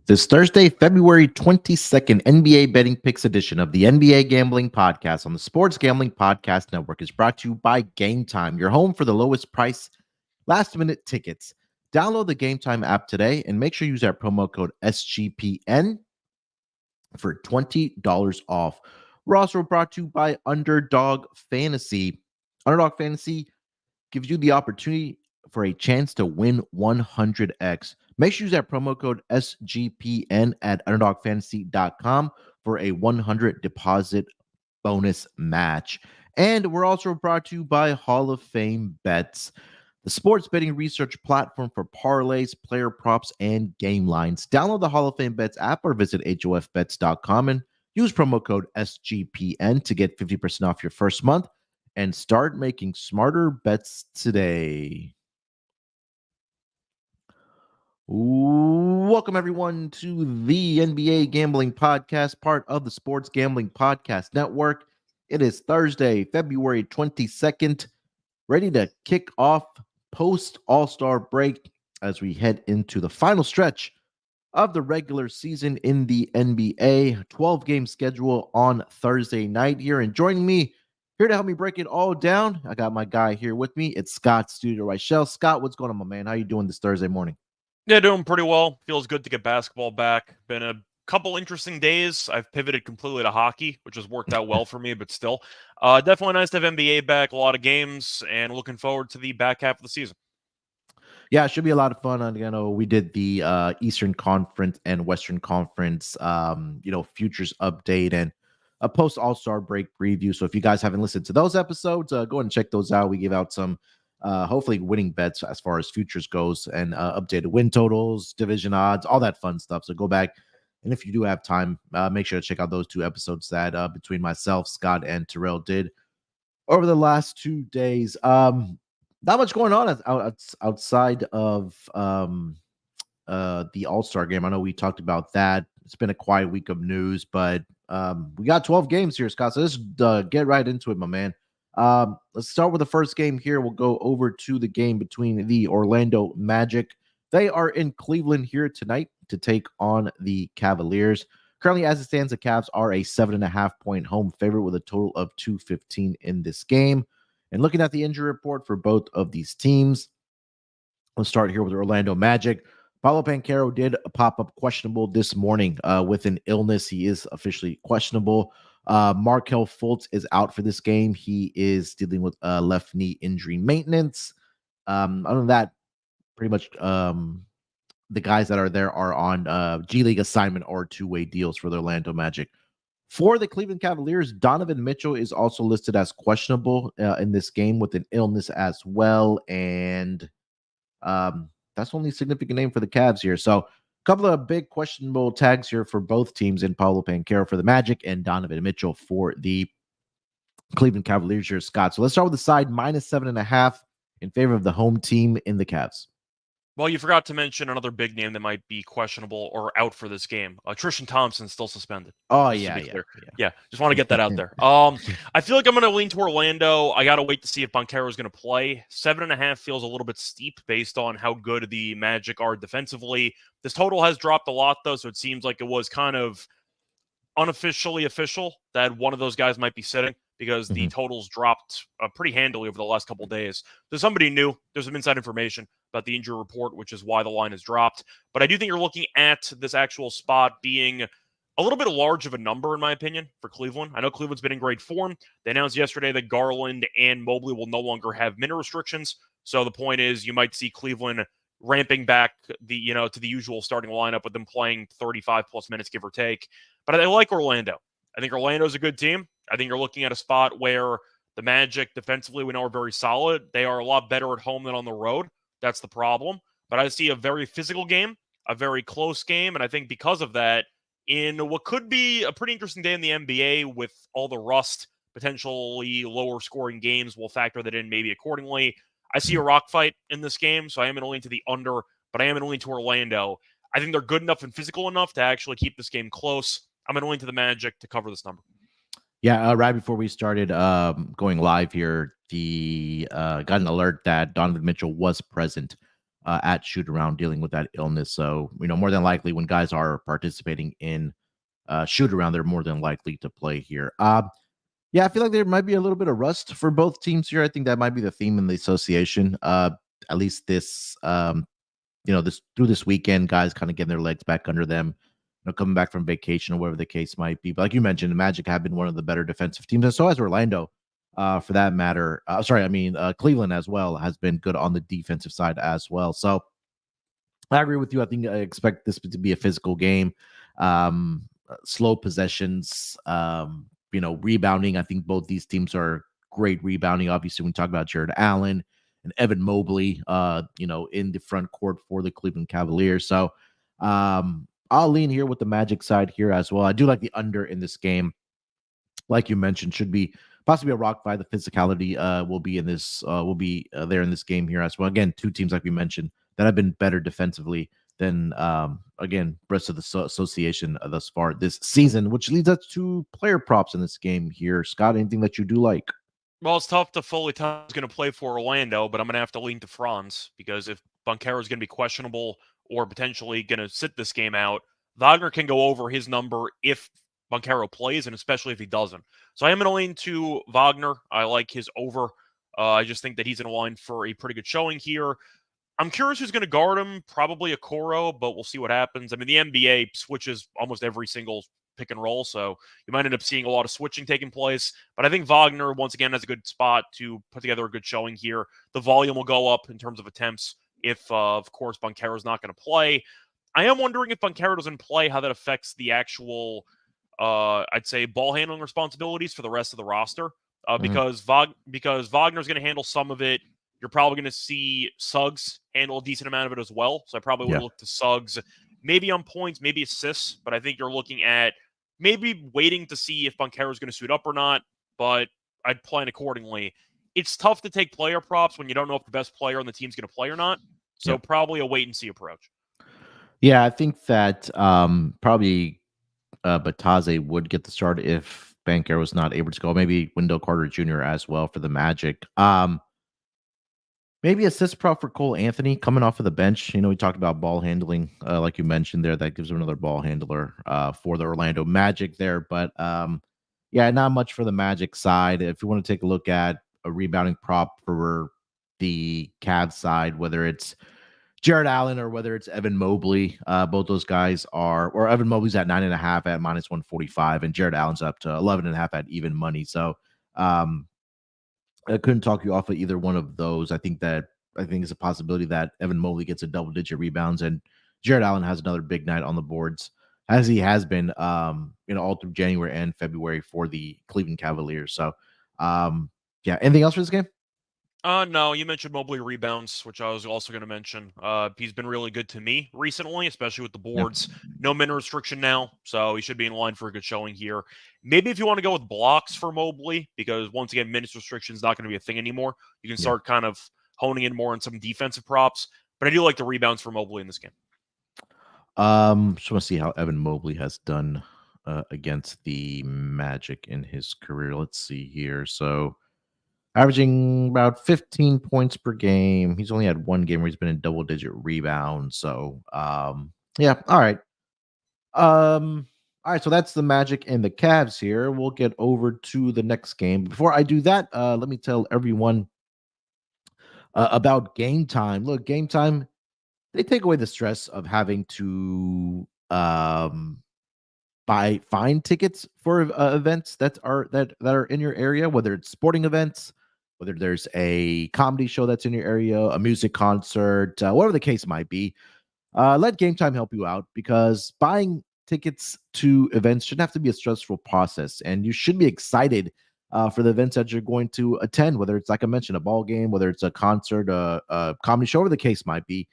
This Thursday, February 22nd, NBA Betting Picks edition of the NBA Gambling Podcast on the Sports Gambling Podcast Network is brought to you by Game Time, your home for the lowest price last-minute tickets. Download the Game Time app today and make sure you use our promo code SGPN for $20 off. We're also brought to you by Underdog Fantasy. Underdog Fantasy gives you the opportunity for a chance to win 100x. Make sure you use that promo code SGPN at underdogfantasy.com for a 100 deposit bonus match. And we're also brought to you by Hall of Fame Bets, the sports betting research platform for parlays, player props, and game lines. Download the Hall of Fame Bets app or visit hofbets.com and use promo code SGPN to get 50% off your first month and start making smarter bets today. Welcome, everyone, to the NBA Gambling Podcast, part of the Sports Gambling Podcast Network. It is Thursday, February 22nd, ready to kick off post-All-Star break as we head into the final stretch of the regular season in the NBA. 12-game schedule on Thursday night here. And joining me here to help me break it all down, I got my guy here with me. It's Scott, studio Reichel. Scott, what's going on, my man? How you doing this Thursday morning? Yeah, doing pretty well. Feels good to get basketball back. Been a couple interesting days. I've pivoted completely to hockey, which has worked out well for me, but still. Definitely nice to have NBA back, a lot of games, and looking forward to the back half of the season. Yeah, it should be a lot of fun. You know, we did the Eastern Conference and Western Conference, futures update and a post All-Star break preview. So if you guys haven't listened to those episodes, go ahead and check those out. We give out some hopefully winning bets as far as futures goes and updated win totals, division odds, all that fun stuff. So go back. And if you do have time, make sure to check out those two episodes that between myself, Scott, and Terrell did over the last 2 days. Not much going on outside of the All-Star game. I know we talked about that. It's been a quiet week of news, but we got 12 games here, Scott. So let's get right into it, my man. Let's start with the first game here. We'll go over to the game between the Orlando Magic. They are in Cleveland here tonight to take on the Cavaliers. Currently, as it stands, the Cavs are a 7.5-point home favorite with a total of 215 in this game. And looking at the injury report for both of these teams, let's start here with the Orlando Magic. Paolo Banchero did pop up questionable this morning with an illness. He is officially questionable. Markelle Fultz is out for this game. He is dealing with left knee injury maintenance. Other than that, pretty much the guys that are there are on G League assignment or two-way deals for the Orlando Magic. For the Cleveland Cavaliers, Donovan Mitchell is also listed as questionable in this game with an illness as well. And that's the only significant name for the Cavs here. So a couple of big questionable tags here for both teams in Paolo Banchero for the Magic and Donovan Mitchell for the Cleveland Cavaliers here, Scott. So let's start with the side minus 7.5 in favor of the home team in the Cavs. Well, you forgot to mention another big name that might be questionable or out for this game. Tristan Thompson still suspended. Oh, yeah. Just want to get that out there. I feel like I'm going to lean to Orlando. I got to wait to see if Banchero is going to play. 7.5 feels a little bit steep based on how good the Magic are defensively. This total has dropped a lot, though, so it seems like it was kind of unofficially official that one of those guys might be sitting because the totals dropped pretty handily over the last couple of days. So somebody knew. There's some inside information about the injury report, which is why the line has dropped. But I do think you're looking at this actual spot being a little bit large of a number, in my opinion, for Cleveland. I know Cleveland's been in great form. They announced yesterday that Garland and Mobley will no longer have minute restrictions. So the point is you might see Cleveland ramping back to the usual starting lineup with them playing 35 plus minutes, give or take. But I like Orlando. I think Orlando's a good team. I think you're looking at a spot where the Magic defensively we know are very solid. They are a lot better at home than on the road. That's the problem. But I see a very physical game, a very close game, and I think because of that, in what could be a pretty interesting day in the NBA with all the rust, potentially lower scoring games, we'll factor that in maybe accordingly. I see a rock fight in this game, so I am going to lean to the under, but I am going to lean to Orlando. I think they're good enough and physical enough to actually keep this game close. I'm going to lean to the Magic to cover this number. Yeah, right before we started going live here, got an alert that Donovan Mitchell was present at shoot around dealing with that illness. So, more than likely when guys are participating in shoot around, they're more than likely to play here. Yeah, I feel like there might be a little bit of rust for both teams here. I think that might be the theme in the association. At least this, this through this weekend, guys kind of getting their legs back under them, coming back from vacation or whatever the case might be. But like you mentioned, the Magic have been one of the better defensive teams, and so has Orlando, for that matter. Cleveland as well has been good on the defensive side as well. So I agree with you. I think I expect this to be a physical game, slow possessions, rebounding. I think both these teams are great rebounding. Obviously, when we talk about Jared Allen and Evan Mobley, in the front court for the Cleveland Cavaliers. So I'll lean here with the Magic side here as well. I do like the under in this game. Like you mentioned, should be possibly a rock fight. The physicality will be in this, there in this game here as well. Again, two teams, like we mentioned, that have been better defensively than, again, rest of the association thus far this season, which leads us to player props in this game here. Scott, anything that you do like? Well, it's tough to fully tell who's going to play for Orlando, but I'm going to have to lean to Franz because if Banchero is going to be questionable or potentially going to sit this game out, Wagner can go over his number if Banchero plays, and especially if he doesn't. So I am going to lean to Wagner. I like his over. I just think that he's in line for a pretty good showing here. I'm curious who's going to guard him. Probably a Okoro, but we'll see what happens. I mean, the NBA switches almost every single pick and roll, so you might end up seeing a lot of switching taking place. But I think Wagner, once again, has a good spot to put together a good showing here. The volume will go up in terms of attempts if, of course, Banchero's not going to play. I am wondering if Banchero doesn't play, how that affects the actual, I'd say, ball handling responsibilities for the rest of the roster. Because Wagner's going to handle some of it. You're probably going to see Suggs handle a decent amount of it as well. So I probably would look to Suggs, maybe on points, maybe assists. But I think you're looking at maybe waiting to see if Banchero is going to suit up or not. But I'd plan accordingly. It's tough to take player props when you don't know if the best player on the team's going to play or not. So probably a wait and see approach. Yeah, I think that probably Bataze would get the start if Banchero was not able to go. Maybe Wendell Carter Jr. as well for the Magic. Maybe assist prop for Cole Anthony coming off of the bench. We talked about ball handling, like you mentioned there. That gives him another ball handler for the Orlando Magic there. But not much for the Magic side. If you want to take a look at a rebounding prop for the Cavs side, whether it's Jared Allen or whether it's Evan Mobley, both those guys are, or Evan Mobley's at 9.5 at -145, and Jared Allen's up to 11.5 at even money. So I couldn't talk you off of either one of those. I think it's a possibility that Evan Mobley gets a double-digit rebounds and Jared Allen has another big night on the boards, as he has been, all through January and February for the Cleveland Cavaliers. So, anything else for this game? No, you mentioned Mobley rebounds, which I was also going to mention. He's been really good to me recently, especially with the boards. No min restriction now, so he should be in line for a good showing here. Maybe if you want to go with blocks for Mobley, because once again, minutes restriction is not going to be a thing anymore. You can start kind of honing in more on some defensive props. But I do like the rebounds for Mobley in this game. Just want to see how Evan Mobley has done against the Magic in his career. Let's see here. So, averaging about 15 points per game. He's only had one game where he's been in double-digit rebounds. So, all right. All right, so that's the Magic and the Cavs here. We'll get over to the next game. Before I do that, let me tell everyone about Game Time. Look, Game Time, they take away the stress of having to find tickets for events that are in your area, whether it's sporting events, whether there's a comedy show that's in your area, a music concert, whatever the case might be. Let Game Time help you out, because buying tickets to events shouldn't have to be a stressful process, and you should be excited for the events that you're going to attend, whether it's, like I mentioned, a ball game, whether it's a concert, a comedy show, whatever the case might be.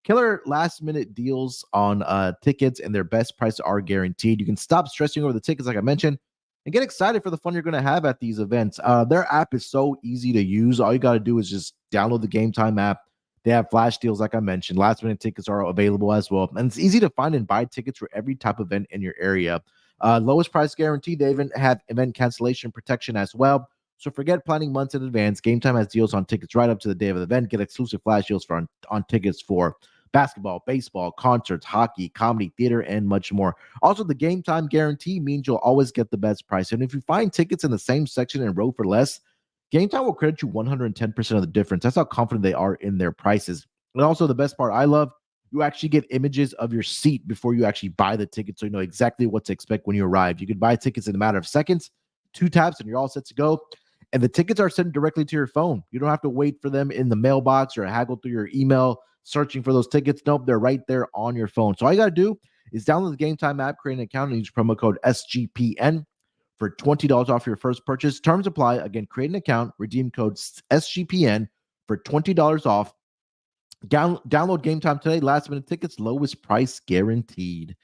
Killer last-minute deals on tickets, and their best prices are guaranteed. You can stop stressing over the tickets, like I mentioned, and get excited for the fun you're going to have at these events. Their app is so easy to use. All you got to do is just download the Game Time app. They have flash deals, like I mentioned. Last-minute tickets are available as well. And it's easy to find and buy tickets for every type of event in your area. Lowest price guarantee. They even have event cancellation protection as well. So forget planning months in advance. Game Time has deals on tickets right up to the day of the event. Get exclusive flash deals on tickets for basketball, baseball, concerts, hockey, comedy, theater, and much more. Also, the Game Time guarantee means you'll always get the best price. And if you find tickets in the same section and row for less, Game Time will credit you 110% of the difference. That's how confident they are in their prices. And also, the best part I love, you actually get images of your seat before you actually buy the ticket, so you know exactly what to expect when you arrive. You can buy tickets in a matter of seconds, 2 taps, and you're all set to go. And the tickets are sent directly to your phone. You don't have to wait for them in the mailbox or haggle through your email searching for those tickets. Nope, they're right there on your phone. So all you got to do is download the Game Time app, create an account, and use promo code SGPN for $20 off your first purchase. Terms apply. Again, create an account, redeem code SGPN for $20 off. Download Game Time today. Last minute tickets, lowest price guaranteed.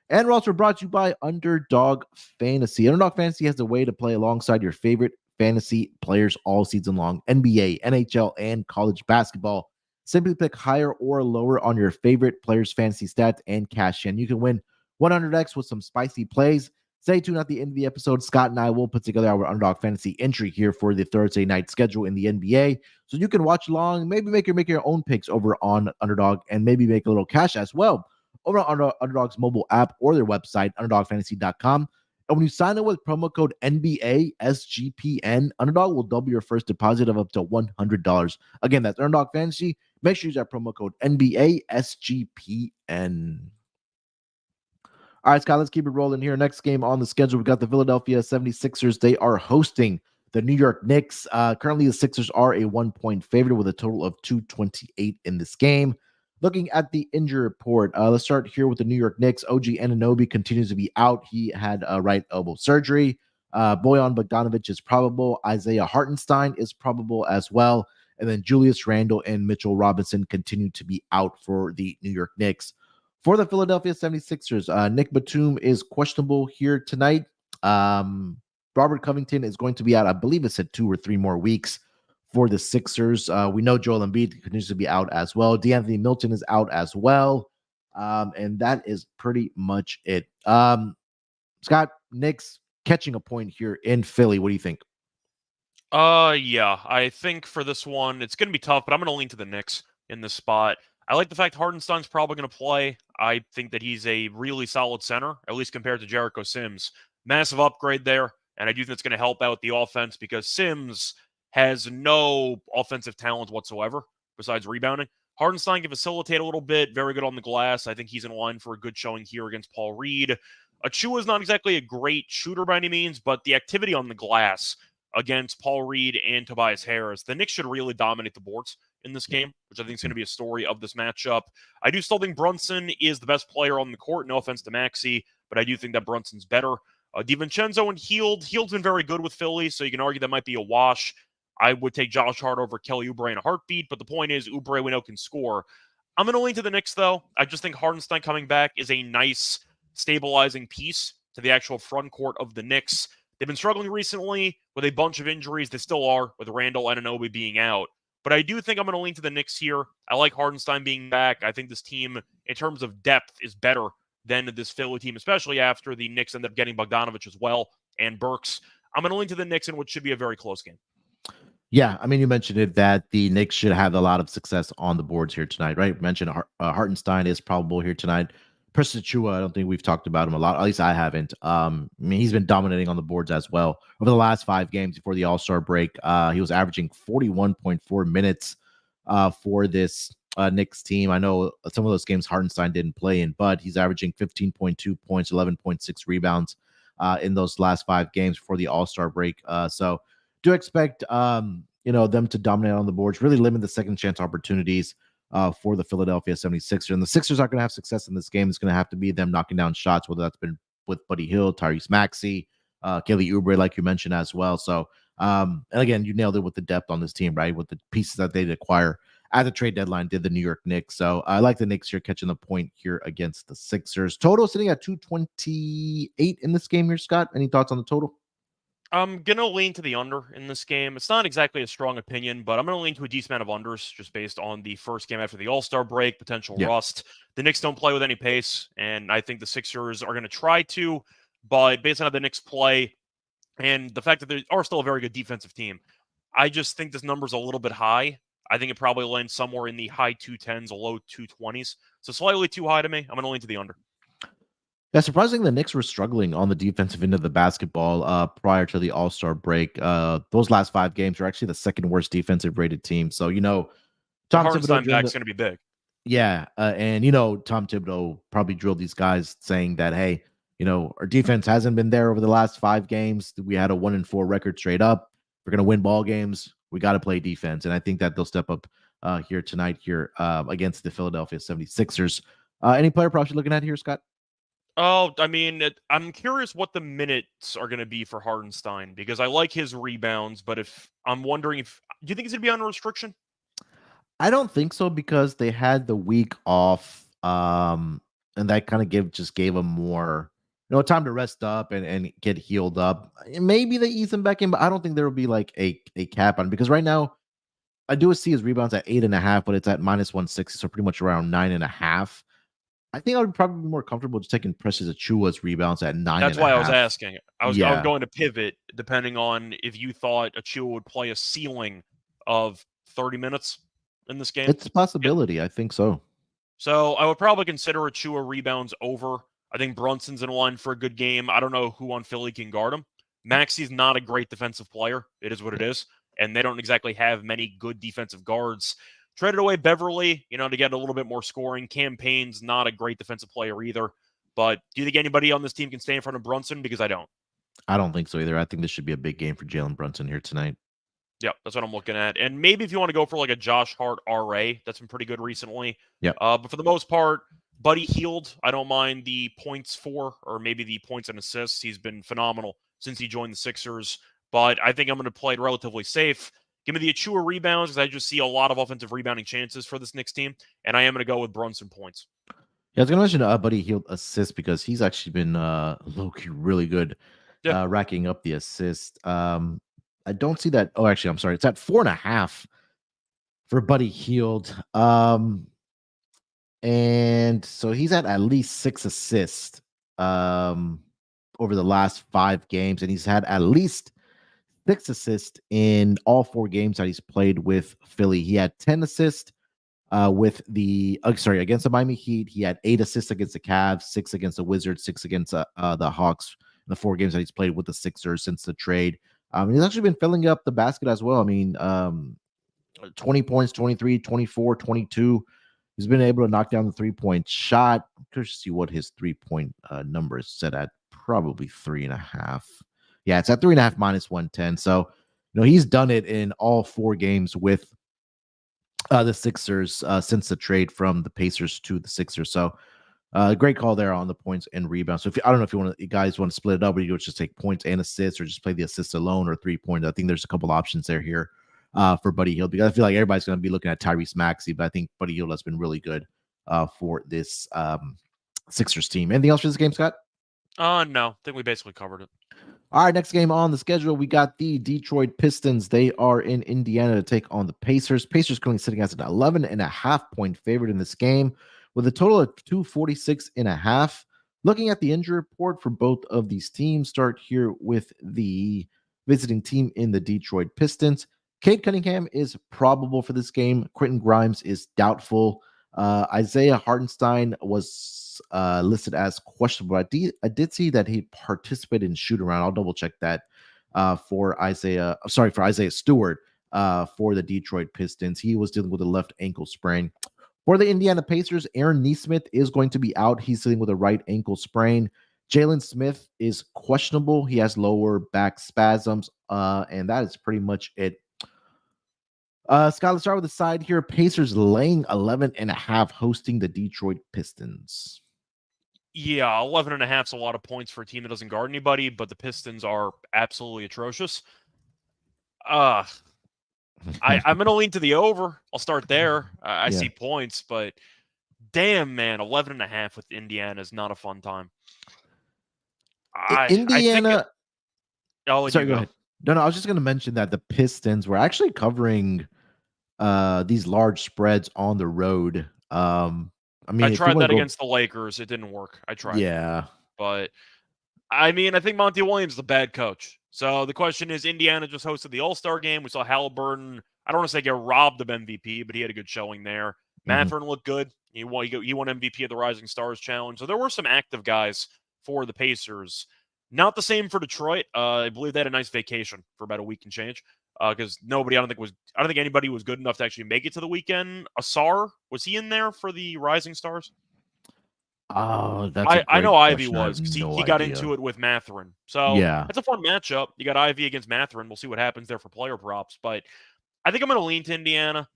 And we're also brought to you by Underdog Fantasy. Underdog Fantasy has a way to play alongside your favorite fantasy players all season long: NBA, NHL, and college basketball. Simply pick higher or lower on your favorite players' fantasy stats and cash in. You can win 100x with some spicy plays. Stay tuned at the end of the episode. Scott and I will put together our Underdog Fantasy entry here for the Thursday night schedule in the NBA, so you can watch along, maybe make your own picks over on Underdog, and maybe make a little cash as well over on Underdog's mobile app or their website, underdogfantasy.com. And when you sign up with promo code NBA SGPN, Underdog will double your first deposit of up to $100. Again, that's Underdog Fantasy. Make sure you use that promo code NBA SGPN. All right, Scott, let's keep it rolling here. Next game on the schedule, we got the Philadelphia 76ers. They are hosting the New York Knicks. Currently, the Sixers are a 1-point favorite with a total of 228 in this game. Looking at the injury report, let's start here with the New York Knicks. OG Anunoby continues to be out. He had a right elbow surgery. Bojan Bogdanovic is probable. Isaiah Hartenstein is probable as well. And then Julius Randle and Mitchell Robinson continue to be out for the New York Knicks. For the Philadelphia 76ers, Nick Batum is questionable here tonight. Robert Covington is going to be out. I believe it's at 2 or 3 more weeks for the Sixers. We know Joel Embiid continues to be out as well. DeAnthony Milton is out as well. And that is pretty much it. Scott, Knicks catching a point here in Philly. What do you think? Yeah, I think for this one, it's going to be tough, but I'm going to lean to the Knicks in this spot. I like the fact Hardenstein's probably going to play. I think that he's a really solid center, at least compared to Jericho Sims. Massive upgrade there, and I do think it's going to help out the offense because Sims has no offensive talent whatsoever besides rebounding. Hardenstein can facilitate a little bit, very good on the glass. I think he's in line for a good showing here against Paul Reed. Achua is not exactly a great shooter by any means, but the activity on the glass against Paul Reed and Tobias Harris, the Knicks should really dominate the boards in this game, which I think is going to be a story of this matchup. I do still think Brunson is the best player on the court. No offense to Maxey, but I do think that Brunson's better. DiVincenzo and Hield. Hield's been very good with Philly, so you can argue that might be a wash. I would take Josh Hart over Kelly Oubre in a heartbeat, but the point is Oubre we know can score. I'm going to lean to the Knicks, though. I just think Hardenstein coming back is a nice stabilizing piece to the actual front court of the Knicks. They've been struggling recently with a bunch of injuries. They still are, with Randall and Anunoby being out. But I do think I'm going to lean to the Knicks here. I like Hardenstein being back. I think this team, in terms of depth, is better than this Philly team, especially after the Knicks end up getting Bogdanovic as well and Burks. I'm going to lean to the Knicks in what should be a very close game. Yeah, I mean, you mentioned it that the Knicks should have a lot of success on the boards here tonight, right? You mentioned Hartenstein is probable here tonight. Preston Chua, I don't think we've talked about him a lot. At least I haven't. I mean, he's been dominating on the boards as well. Over the last 5 games before the All-Star break, he was averaging 41.4 minutes for this Knicks team. I know some of those games Hartenstein didn't play in, but he's averaging 15.2 points, 11.6 rebounds in those last 5 games before the All-Star break. So do expect them to dominate on the boards, really limit the second chance opportunities for the Philadelphia 76ers. And the Sixers aren't going to have success in this game. It's going to have to be them knocking down shots, whether that's been with Buddy Hield, Tyrese Maxey, Kelly Oubre, like you mentioned as well. So, and again, you nailed it with the depth on this team, right? With the pieces that they'd acquire at the trade deadline did the New York Knicks. So I like the Knicks here catching the point here against the Sixers. Total sitting at 228 in this game here, Scott. Any thoughts on the total? I'm going to lean to the under in this game. It's not exactly a strong opinion, but I'm going to lean to a decent amount of unders just based on the first game after the All-Star break, potential rust. The Knicks don't play with any pace, and I think the Sixers are going to try to, but based on how the Knicks play, And the fact that they are still a very good defensive team, I just think this number's a little bit high. I think it probably lands somewhere in the high 210s, low 220s. So slightly too high to me. I'm going to lean to the under. Yeah, surprisingly, the Knicks were struggling on the defensive end of the basketball prior to the All-Star break. Those last 5 games were actually the second worst defensive rated team. So, The Tom Thibodeau Hartenstein drilled back's going to be big. yeah, and Tom Thibodeau probably drilled these guys saying that, hey, our defense hasn't been there over the last 5 games. We had a 1-4 record straight up. We're gonna win ball games. We got to play defense, and I think that they'll step up here tonight against the Philadelphia 76ers. Any player props you're looking at here, Scott? Oh, I mean, I'm curious what the minutes are going to be for Hartenstein because I like his rebounds, but if I'm wondering do you think he's going to be on restriction? I don't think so because they had the week off, and that kind of gave them more, time to rest up and get healed up. Maybe they ease him back in, but I don't think there will be like a cap on because right now I do see his rebounds at 8.5, but it's at -160, so pretty much around 9.5. I think I would probably be more comfortable just taking Precious Achua's rebounds at 9.5. That's why I was asking. I was Yeah. going to pivot depending on if you thought Achua would play a ceiling of 30 minutes in this game. It's a possibility. I think so. So I would probably consider Achua rebounds over. I think Brunson's in line for a good game. I don't know who on Philly can guard him. Maxi's not a great defensive player. It is what it is. And they don't exactly have many good defensive guards. Traded away Beverly, to get a little bit more scoring. Campaign's not a great defensive player either. But do you think anybody on this team can stay in front of Brunson? Because I don't. I don't think so either. I think this should be a big game for Jalen Brunson here tonight. Yeah, that's what I'm looking at. And maybe if you want to go for like a Josh Hart RA, that's been pretty good recently. Yeah. But for the most part, Buddy Hield, I don't mind the points for, or maybe the points and assists. He's been phenomenal since he joined the Sixers. But I think I'm going to play it relatively safe. Give me the Achua rebounds because I just see a lot of offensive rebounding chances for this Knicks team. And I am going to go with Brunson points. Yeah, I was going to mention Buddy Hield assists because he's actually been low-key really good racking up the assist. I don't see that. Oh, actually, I'm sorry. It's at 4.5 for Buddy Hield. And so he's at least 6 assists over the last 5 games, and he's had at least 6 assists in all 4 games that he's played with Philly. He had 10 assists against the Miami Heat. He had 8 assists against the Cavs, 6 against the Wizards, 6 against the Hawks in the 4 games that he's played with the Sixers since the trade. He's actually been filling up the basket as well. I mean, 20 points, 23, 24, 22. He's been able to knock down the 3-point shot. I'm curious to see what his 3-point number is set at. Probably 3.5. Yeah, it's at 3.5 -110. So, he's done it in all 4 games with the Sixers since the trade from the Pacers to the Sixers. So, great call there on the points and rebounds. So, I don't know if you guys want to split it up, or you just take points and assists, or just play the assist alone or 3-point. I think there's a couple options here for Buddy Hield because I feel like everybody's going to be looking at Tyrese Maxey, but I think Buddy Hield has been really good for this Sixers team. Anything else for this game, Scott? No, I think we basically covered it. All right, next game on the schedule, we got the Detroit Pistons. They are in Indiana to take on the Pacers. Pacers currently sitting as an 11.5-point favorite in this game with a total of 246.5. Looking at the injury report for both of these teams, start here with the visiting team in the Detroit Pistons. Cade Cunningham is probable for this game. Quentin Grimes is doubtful. Isaiah Hartenstein was listed as questionable. I did see that he participated in shoot around. I'll double check that for Isaiah Stewart for the Detroit Pistons. He was dealing with a left ankle sprain. For the Indiana Pacers, Aaron Nesmith is going to be out. He's dealing with a right ankle sprain. Jalen Smith is questionable. He has lower back spasms, and that is pretty much it. Scott, let's start with the side here. Pacers laying 11.5 hosting the Detroit Pistons. Yeah, 11.5 is a lot of points for a team that doesn't guard anybody, but the Pistons are absolutely atrocious. I'm going to lean to the over. I'll start there. I see points, but damn, man, 11.5 with Indiana is not a fun time. Indiana. I'll let you go. Go ahead. No, I was just going to mention that the Pistons were actually covering these large spreads on the road. I tried that against the Lakers. It didn't work. I tried. Yeah. But, I mean, I think Monty Williams is a bad coach. So the question is, Indiana just hosted the All-Star game. We saw Halliburton, I don't want to say get robbed of MVP, but he had a good showing there. Mm-hmm. Matherin looked good. He won MVP of the Rising Stars Challenge. So there were some active guys for the Pacers. Not the same for Detroit. I believe they had a nice vacation for about a week and change. Because I don't think anybody was good enough to actually make it to the weekend. Asar, was he in there for the Rising Stars? Oh, that's a I great know Ivy question. I have was because no he got idea. into it with Matherin. So Yeah. that's a fun matchup. You got Ivy against Matherin. We'll see what happens there for player props. But I think I'm going to lean to Indiana.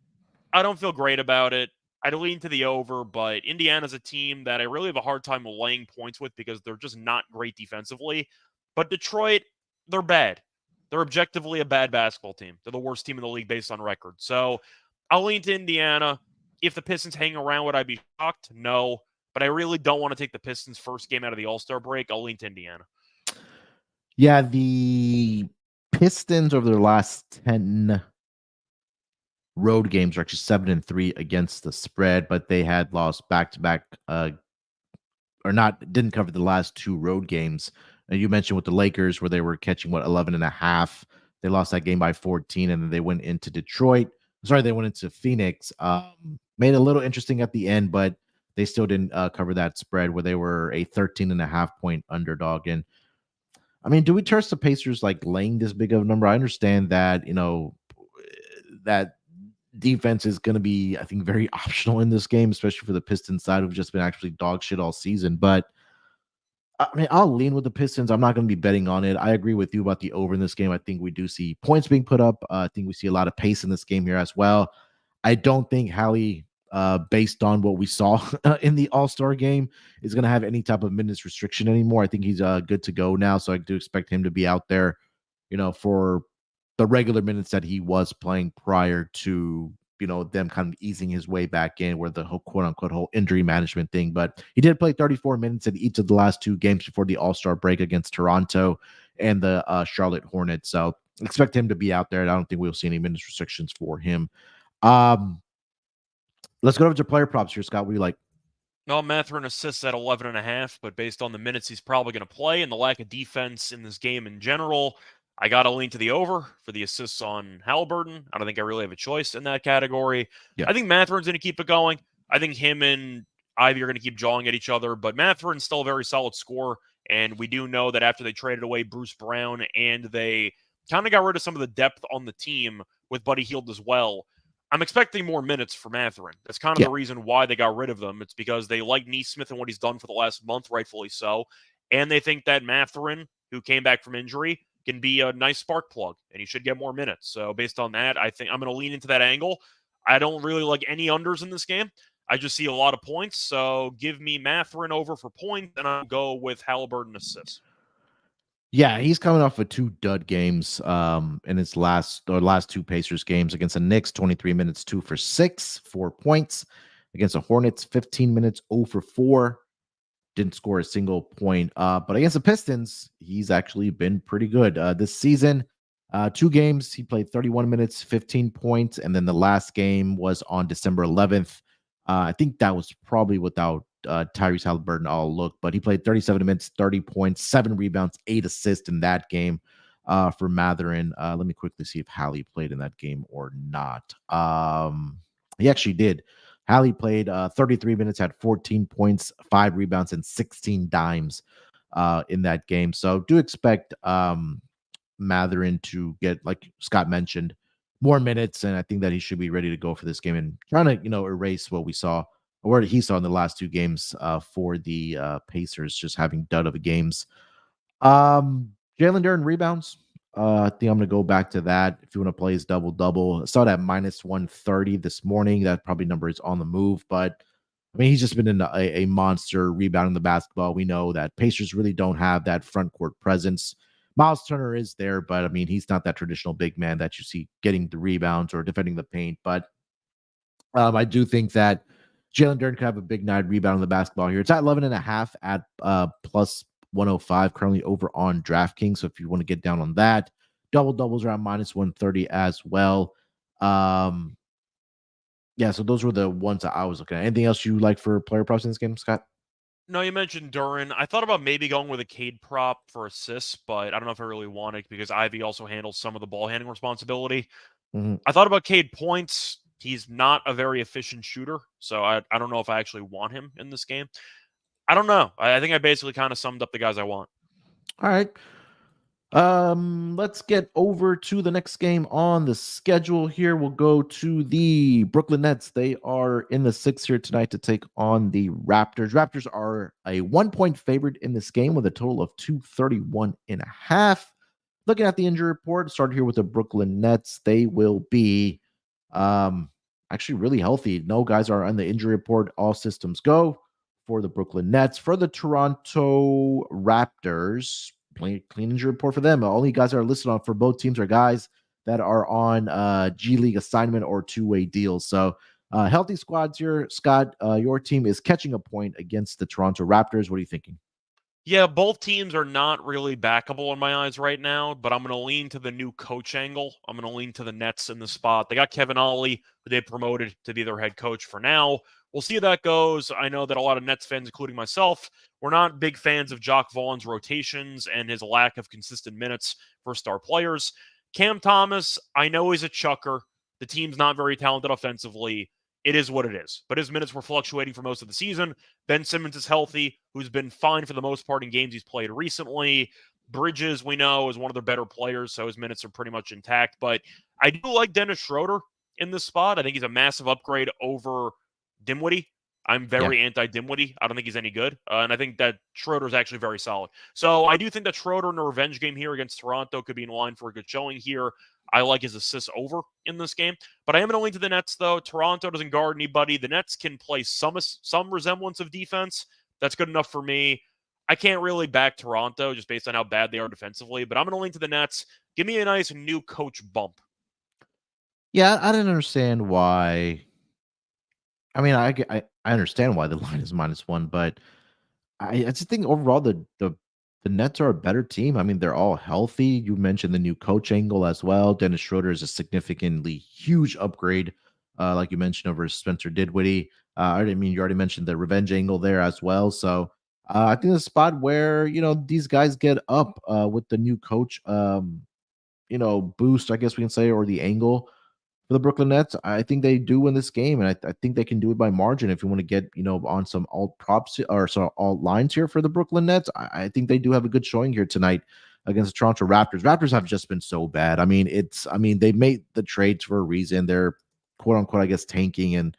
I don't feel great about it. I'd lean to the over, but Indiana's a team that I really have a hard time laying points with because they're just not great defensively. But Detroit, they're bad. They're objectively a bad basketball team. They're the worst team in the league based on record. So I'll lean to Indiana. If the Pistons hang around, would I be shocked? No. But I really don't want to take the Pistons' first game out of the All-Star break. I'll lean to Indiana. Yeah, the Pistons over their last 10 road games are actually 7-3 against the spread, but they had lost back-to-back or not didn't cover the last 2 road games. You mentioned with the Lakers where they were catching 11.5. They lost that game by 14, and then they went into Detroit. Sorry, they went into Phoenix. Made it a little interesting at the end, but they still didn't cover that spread where they were a 13.5-point underdog. And I mean, do we trust the Pacers like laying this big of a number? I understand that, that defense is going to be, I think, very optional in this game, especially for the Pistons side who've just been actually dog shit all season. But I mean, I'll lean with the Pistons. I'm not going to be betting on it. I agree with you about the over in this game. I think we do see points being put up. I think we see a lot of pace in this game here as well. I don't think Hallie, based on what we saw in the All-Star game, is going to have any type of minutes restriction anymore. I think he's good to go now. So I do expect him to be out there, for the regular minutes that he was playing prior to them kind of easing his way back in, where the whole quote unquote whole injury management thing. But he did play 34 minutes in each of the last 2 games before the All-Star break against Toronto and the Charlotte Hornets. So expect him to be out there. I don't think we'll see any minutes restrictions for him. Let's go over to player props here, Scott. What do you like? No, Matherin assists at 11.5, but based on the minutes he's probably going to play and the lack of defense in this game in general, I got to lean to the over for the assists on Halliburton. I don't think I really have a choice in that category. Yeah. I think Matherin's going to keep it going. I think him and Ivy are going to keep jawing at each other, but Matherin's still a very solid scorer, and we do know that after they traded away Bruce Brown and they kind of got rid of some of the depth on the team with Buddy Hield as well, I'm expecting more minutes for Matherin. That's kind of the reason why they got rid of them. It's because they like Neesmith and what he's done for the last month, rightfully so. And they think that Matherin, who came back from injury, can be a nice spark plug, and he should get more minutes. So based on that, I think I'm going to lean into that angle. I don't really like any unders in this game. I just see a lot of points. So give me Matherin over for points, and I'll go with Halliburton assists. Yeah, he's coming off of 2 dud games in his last 2 Pacers games. Against the Knicks, 23 minutes, 2 for 6, 4 points. Against the Hornets, 15 minutes, 0 for 4. Didn't score a single point. But against the Pistons, he's actually been pretty good this season. 2 games, he played 31 minutes, 15 points. And then the last game was on December 11th. I think that was probably without Tyrese Halliburton. I'll look, but he played 37 minutes, 30 points, 7 rebounds, 8 assists in that game for Matherin. Let me quickly see if Hallie played in that game or not. He actually did. Hallie played 33 minutes, had 14 points, 5 rebounds, and 16 dimes in that game. So do expect Matherin to get, like Scott mentioned, more minutes, and I think that he should be ready to go for this game and trying to, erase what we saw or what he saw in the last 2 games for the Pacers, just having dud of games. Jalen Duren rebounds. I think I'm going to go back to that. If you want to play his double-double, I saw that minus 130 this morning. That probably number is on the move, but I mean, he's just been in a monster rebounding the basketball. We know that Pacers really don't have that front court presence. Miles Turner is there, but I mean, he's not that traditional big man that you see getting the rebounds or defending the paint. But I do think that Jalen Duren could have a big night rebounding the basketball here. It's at 11.5 at plus 105, currently over on DraftKings. So if you want to get down on that, doubles around minus 130 as well. Yeah, so those were the ones that I was looking at. Anything else you like for player props in this game, Scott? No, you mentioned Duran. I thought about maybe going with a Cade prop for assists, but I don't know if I really want it because Ivy also handles some of the ball handling responsibility. Mhm. I thought about Cade points. He's not a very efficient shooter, so I don't know if I actually want him in this game. I don't know. I think I basically kind of summed up the guys I want. All right. Let's get over to the next game on the schedule here. We'll go to the Brooklyn Nets. They are in the sixth here tonight to take on the Raptors. Raptors are a 1 point favorite in this game with a total of 231 and a half. Looking at the injury report, start here with the Brooklyn Nets. They will be um actually really healthy. No guys are on the injury report. All systems go for the Brooklyn Nets. For the Toronto Raptors, clean injury report for them. Only guys that are listed on for both teams are guys that are on G League assignment or two-way deals. So healthy squads here. Scott, your team is catching a point against the Toronto Raptors. What are you thinking? Yeah, both teams are not really backable in my eyes right now, but I'm going to lean to the new coach angle. I'm going to lean to the Nets in the spot. They got Kevin Ollie, who they promoted to be their head coach for now. We'll see how that goes. I know that a lot of Nets fans, including myself, we're not big fans of Jock Vaughn's rotations and his lack of consistent minutes for star players. Cam Thomas, I know he's a chucker. The team's not very talented offensively. It is what it is. But his minutes were fluctuating for most of the season. Ben Simmons is healthy, who's been fine for the most part in games he's played recently. Bridges, we know, is one of their better players, so his minutes are pretty much intact. But I do like Dennis Schroeder in this spot. I think he's a massive upgrade over Dimwitty. I'm Yeah. very anti-Dimwitty. I don't think he's any good. And I think that Schroeder is actually very solid. So I do think that Schroeder in a revenge game here against Toronto could be in line for a good showing here. I like his assists over in this game. But I am going to lean to the Nets, though. Toronto doesn't guard anybody. The Nets can play some resemblance of defense. That's good enough for me. I can't really back Toronto just based on how bad they are defensively, but I'm going to lean to the Nets. Give me a nice new coach bump. Yeah, I didn't understand why. I mean, I understand why the line is -1, but I just think overall the Nets are a better team. I mean, they're all healthy. You mentioned the new coach angle as well. Dennis Schroeder is a significantly huge upgrade, like you mentioned over Spencer Dinwiddie. I mean, you already mentioned the revenge angle there as well. So I think the spot where these guys get up with the new coach, boost, I guess we can say, or the angle for the Brooklyn Nets. I think they do win this game, and I think they can do it by margin. If you want to get on some alt props or some alt lines here for the Brooklyn Nets, I think they do have a good showing here tonight against the Toronto Raptors. Raptors have just been so bad. I mean they made the trades for a reason. They're quote unquote, I guess, tanking and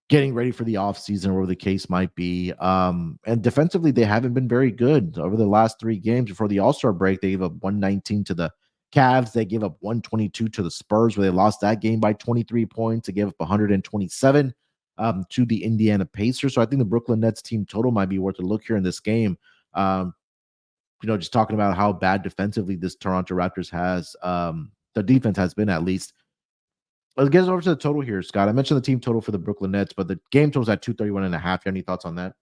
getting ready for the offseason, or whatever the case might be. And defensively, they haven't been very good over the last 3 games. Before the All-Star break, they gave up 119 to the Cavs. They gave up 122 to the Spurs, where they lost that game by 23 points. They gave up 127 to the Indiana Pacers. So I think the Brooklyn Nets team total might be worth a look here in this game. Just talking about how bad defensively this Toronto Raptors has, the defense has been, at least. Let's get over to the total here, Scott. I mentioned the team total for the Brooklyn Nets, but the game total is at 231 and a half. You have any thoughts on that?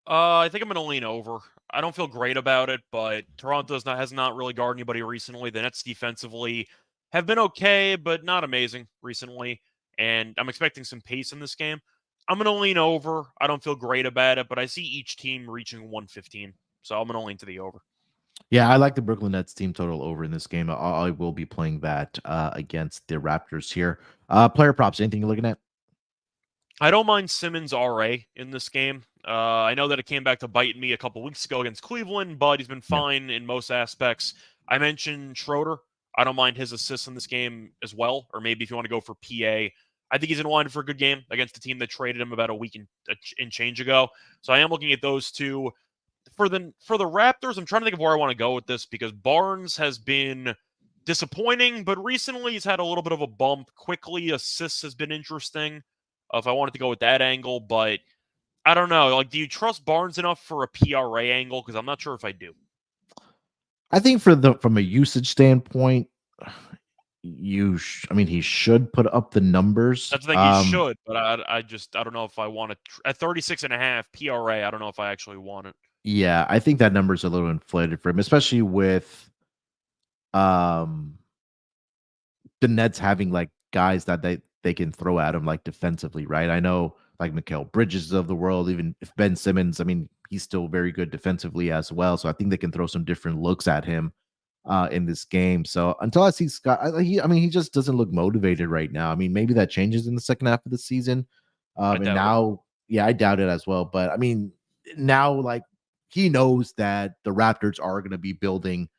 I think I'm going to lean over. I don't feel great about it, but Toronto has not really guarded anybody recently. The Nets defensively have been okay, but not amazing recently. And I'm expecting some pace in this game. I'm going to lean over. I don't feel great about it, but I see each team reaching 115. So I'm going to lean to the over. Yeah, I like the Brooklyn Nets team total over in this game. I will be playing that against the Raptors here. Player props, anything you're looking at? I don't mind Simmons RA in this game. I know that it came back to bite me a couple weeks ago against Cleveland, but he's been Yeah. fine in most aspects. I mentioned Schroeder. I don't mind his assists in this game as well, or maybe if you want to go for PA. I think he's in line for a good game against the team that traded him about a week and change ago. So I am looking at those two. For the Raptors, I'm trying to think of where I want to go with this because Barnes has been disappointing, but recently he's had a little bit of a bump. Quickly, assists has been interesting. If I wanted to go with that angle, but I don't know. Like, do you trust Barnes enough for a PRA angle? Because I'm not sure if I do. I think from a usage standpoint, I mean, he should put up the numbers. That's the thing. He should, but I don't know if I want to. At 36.5 PRA, I don't know if I actually want it. Yeah, I think that number's a little inflated for him, especially with um the Nets having like guys that they can throw at him like defensively, right? I know like Mikal Bridges of the world, even if Ben Simmons, I mean, he's still very good defensively as well. So I think they can throw some different looks at him in this game. So until I see Scott, he just doesn't look motivated right now. I mean, maybe that changes in the second half of the season. I And doubt it. now, yeah, I doubt it as well. But I mean, now like he knows that the Raptors are going to be building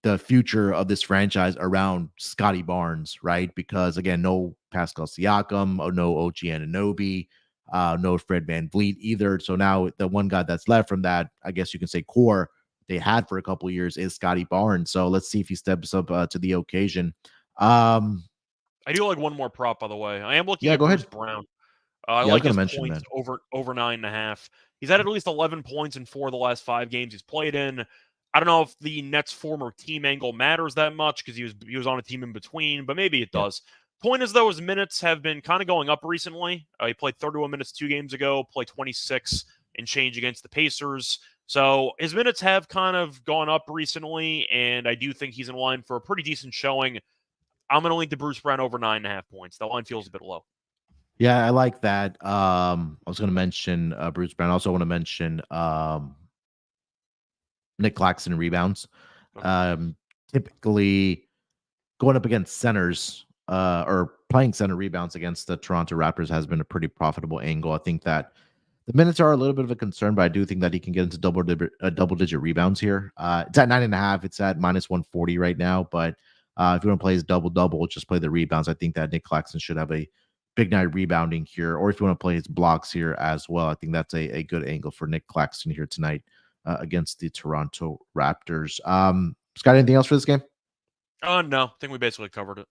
the future of this franchise around Scotty Barnes, right? Because again, no Pascal Siakam, no OG Anunoby, no Fred VanVleet either. So now the one guy that's left from that, I guess you can say core they had for a couple of years is Scotty Barnes. So let's see if he steps up to the occasion. I do like one more prop, by the way. I am looking Yeah, at go Bruce ahead. Brown. I Yeah, I was like gonna his mention points that. over 9.5. He's had at least 11 points in 4 of the last 5 games he's played in. I don't know if the Nets' former team angle matters that much because he was on a team in between, but maybe it Yeah. does. Point is, though, his minutes have been kind of going up recently. He played 31 minutes 2 games ago, played 26 and change against the Pacers. So his minutes have kind of gone up recently, and I do think he's in line for a pretty decent showing. I'm going to link to Bruce Brown over 9.5 points. That line feels a bit low. Yeah, I like that. I was gonna mention Bruce Brown. I also want to mention Nick Claxton rebounds. Okay. Typically going up against centers or playing center rebounds against the Toronto Raptors has been a pretty profitable angle. I think that the minutes are a little bit of a concern, but I do think that he can get into double digit rebounds here. It's at 9.5. It's at minus 140 right now. But if you want to play his double, just play the rebounds. I think that Nick Claxton should have a big night rebounding here. Or if you want to play his blocks here as well, I think that's a good angle for Nick Claxton here tonight against the Toronto Raptors. Scott, anything else for this game? No, I think we basically covered it.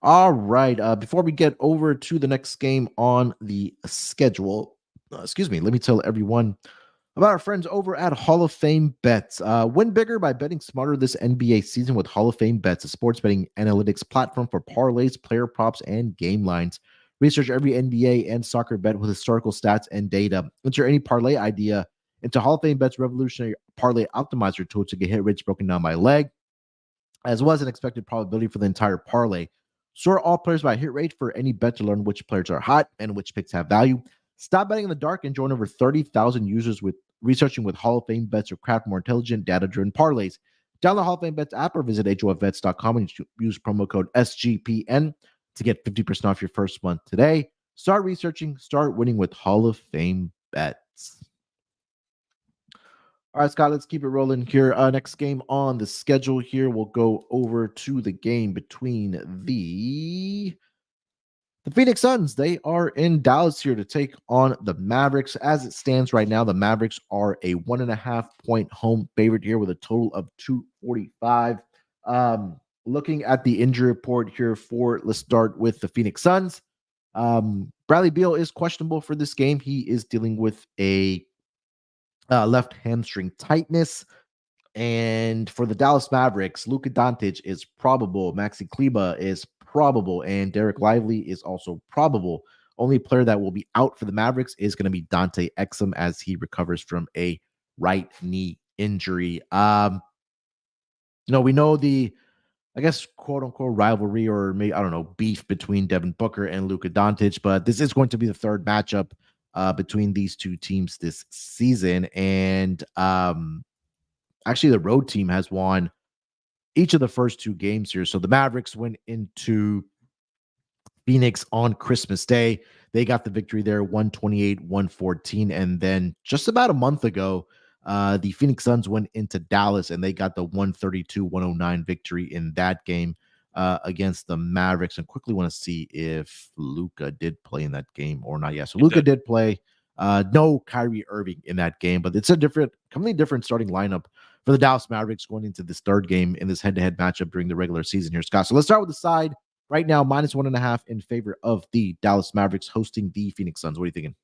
All right. Before we get over to the next game on the schedule, let me tell everyone about our friends over at Hall of Fame Bets. Win bigger by betting smarter this NBA season with Hall of Fame Bets, a sports betting analytics platform for parlays, player props, and game lines. Research every NBA and soccer bet with historical stats and data. Enter any parlay idea into Hall of Fame Bets revolutionary parlay optimizer tool to get hit rates broken down by leg, as well as an expected probability for the entire parlay. Sort all players by hit rate for any bet to learn which players are hot and which picks have value. Stop betting in the dark and join over 30,000 users with researching with Hall of Fame Bets or craft more intelligent, data-driven parlays. Download Hall of Fame Bets app or visit hofbets.com and use promo code SGPN to get 50% off your first month today. Start researching, start winning with Hall of Fame Bets. All right, Scott, let's keep it rolling here. Next game on the schedule here, we'll go over to the game between the Phoenix Suns. They are in Dallas here to take on the Mavericks. As it stands right now, the Mavericks are a 1.5-point home favorite here with a total of 245. Looking at the injury report here let's start with the Phoenix Suns. Bradley Beal is questionable for this game. He is dealing with a left hamstring tightness. And for the Dallas Mavericks, Luka Doncic is probable. Maxi Kleba is probable. And Derek Lively is also probable. Only player that will be out for the Mavericks is going to be Dante Exum as he recovers from a right knee injury. We know the, I guess, quote unquote rivalry or maybe, I don't know, beef between Devin Booker and Luka Doncic, but this is going to be the third matchup between these two teams this season. And actually, the road team has won each of the first 2 games here. So the Mavericks went into Phoenix on Christmas Day. They got the victory there, 128-114. And then just about a month ago, the Phoenix Suns went into Dallas and they got the 132-109 victory in that game against the Mavericks. And quickly want to see if Luka did play in that game or not. Yeah, so Luka did play. No Kyrie Irving in that game, but it's a completely different starting lineup for the Dallas Mavericks going into this third game in this head-to-head matchup during the regular season here, Scott. So let's start with the side right now, minus 1.5 in favor of the Dallas Mavericks hosting the Phoenix Suns. What are you thinking?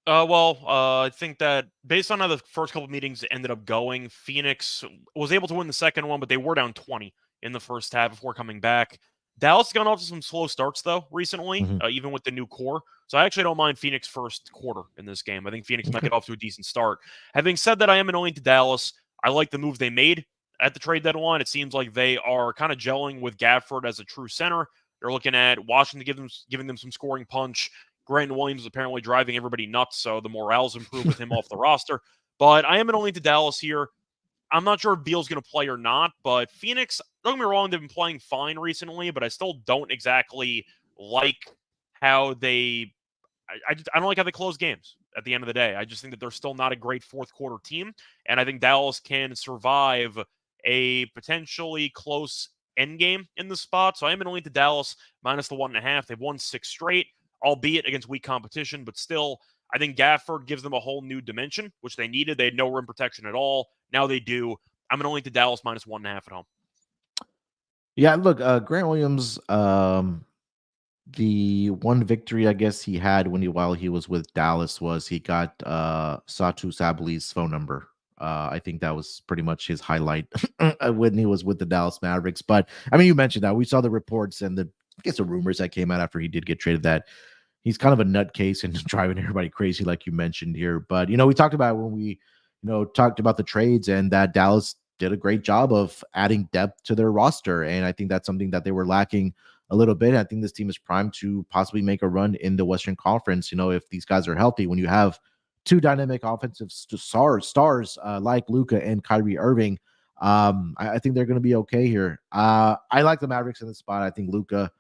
I think that based on how the first couple meetings ended up going, Phoenix was able to win the second one, but they were down 20 in the first half before coming back. Dallas has gone off to some slow starts, though, recently, even with the new core. So I actually don't mind Phoenix first quarter in this game. I think Phoenix might get off to a decent start. Having said that, I am annoying to Dallas. I like the moves they made at the trade deadline. It seems like they are kind of gelling with Gafford as a true center. They're looking at Washington giving them some scoring punch. Grant Williams is apparently driving everybody nuts, so the morale's improved with him off the roster. But I am going to lean to Dallas here. I'm not sure if Beal's going to play or not, but Phoenix, don't get me wrong, they've been playing fine recently, but I still don't exactly like how they I don't like how they close games at the end of the day. I just think that they're still not a great fourth quarter team, and I think Dallas can survive a potentially close end game in the spot. So I am going to lean to Dallas minus the 1.5. They've won 6 straight, albeit against weak competition, but still, I think Gafford gives them a whole new dimension, which they needed. They had no rim protection at all. Now they do. I'm going to lean to Dallas minus 1.5 at home. Yeah, look, Grant Williams, the one victory I guess he had while he was with Dallas was he got Satu Sabli's phone number. I think that was pretty much his highlight when he was with the Dallas Mavericks. But I mean, you mentioned that we saw the reports and the rumors that came out after he did get traded that he's kind of a nutcase and driving everybody crazy, like you mentioned here. But we talked about when we talked about the trades and that Dallas did a great job of adding depth to their roster, and I think that's something that they were lacking a little bit. I think this team is primed to possibly make a run in the Western Conference. If these guys are healthy, when you have two dynamic offensive stars like Luka and Kyrie Irving, I think they're going to be okay here. I like the Mavericks in this spot. I think Luka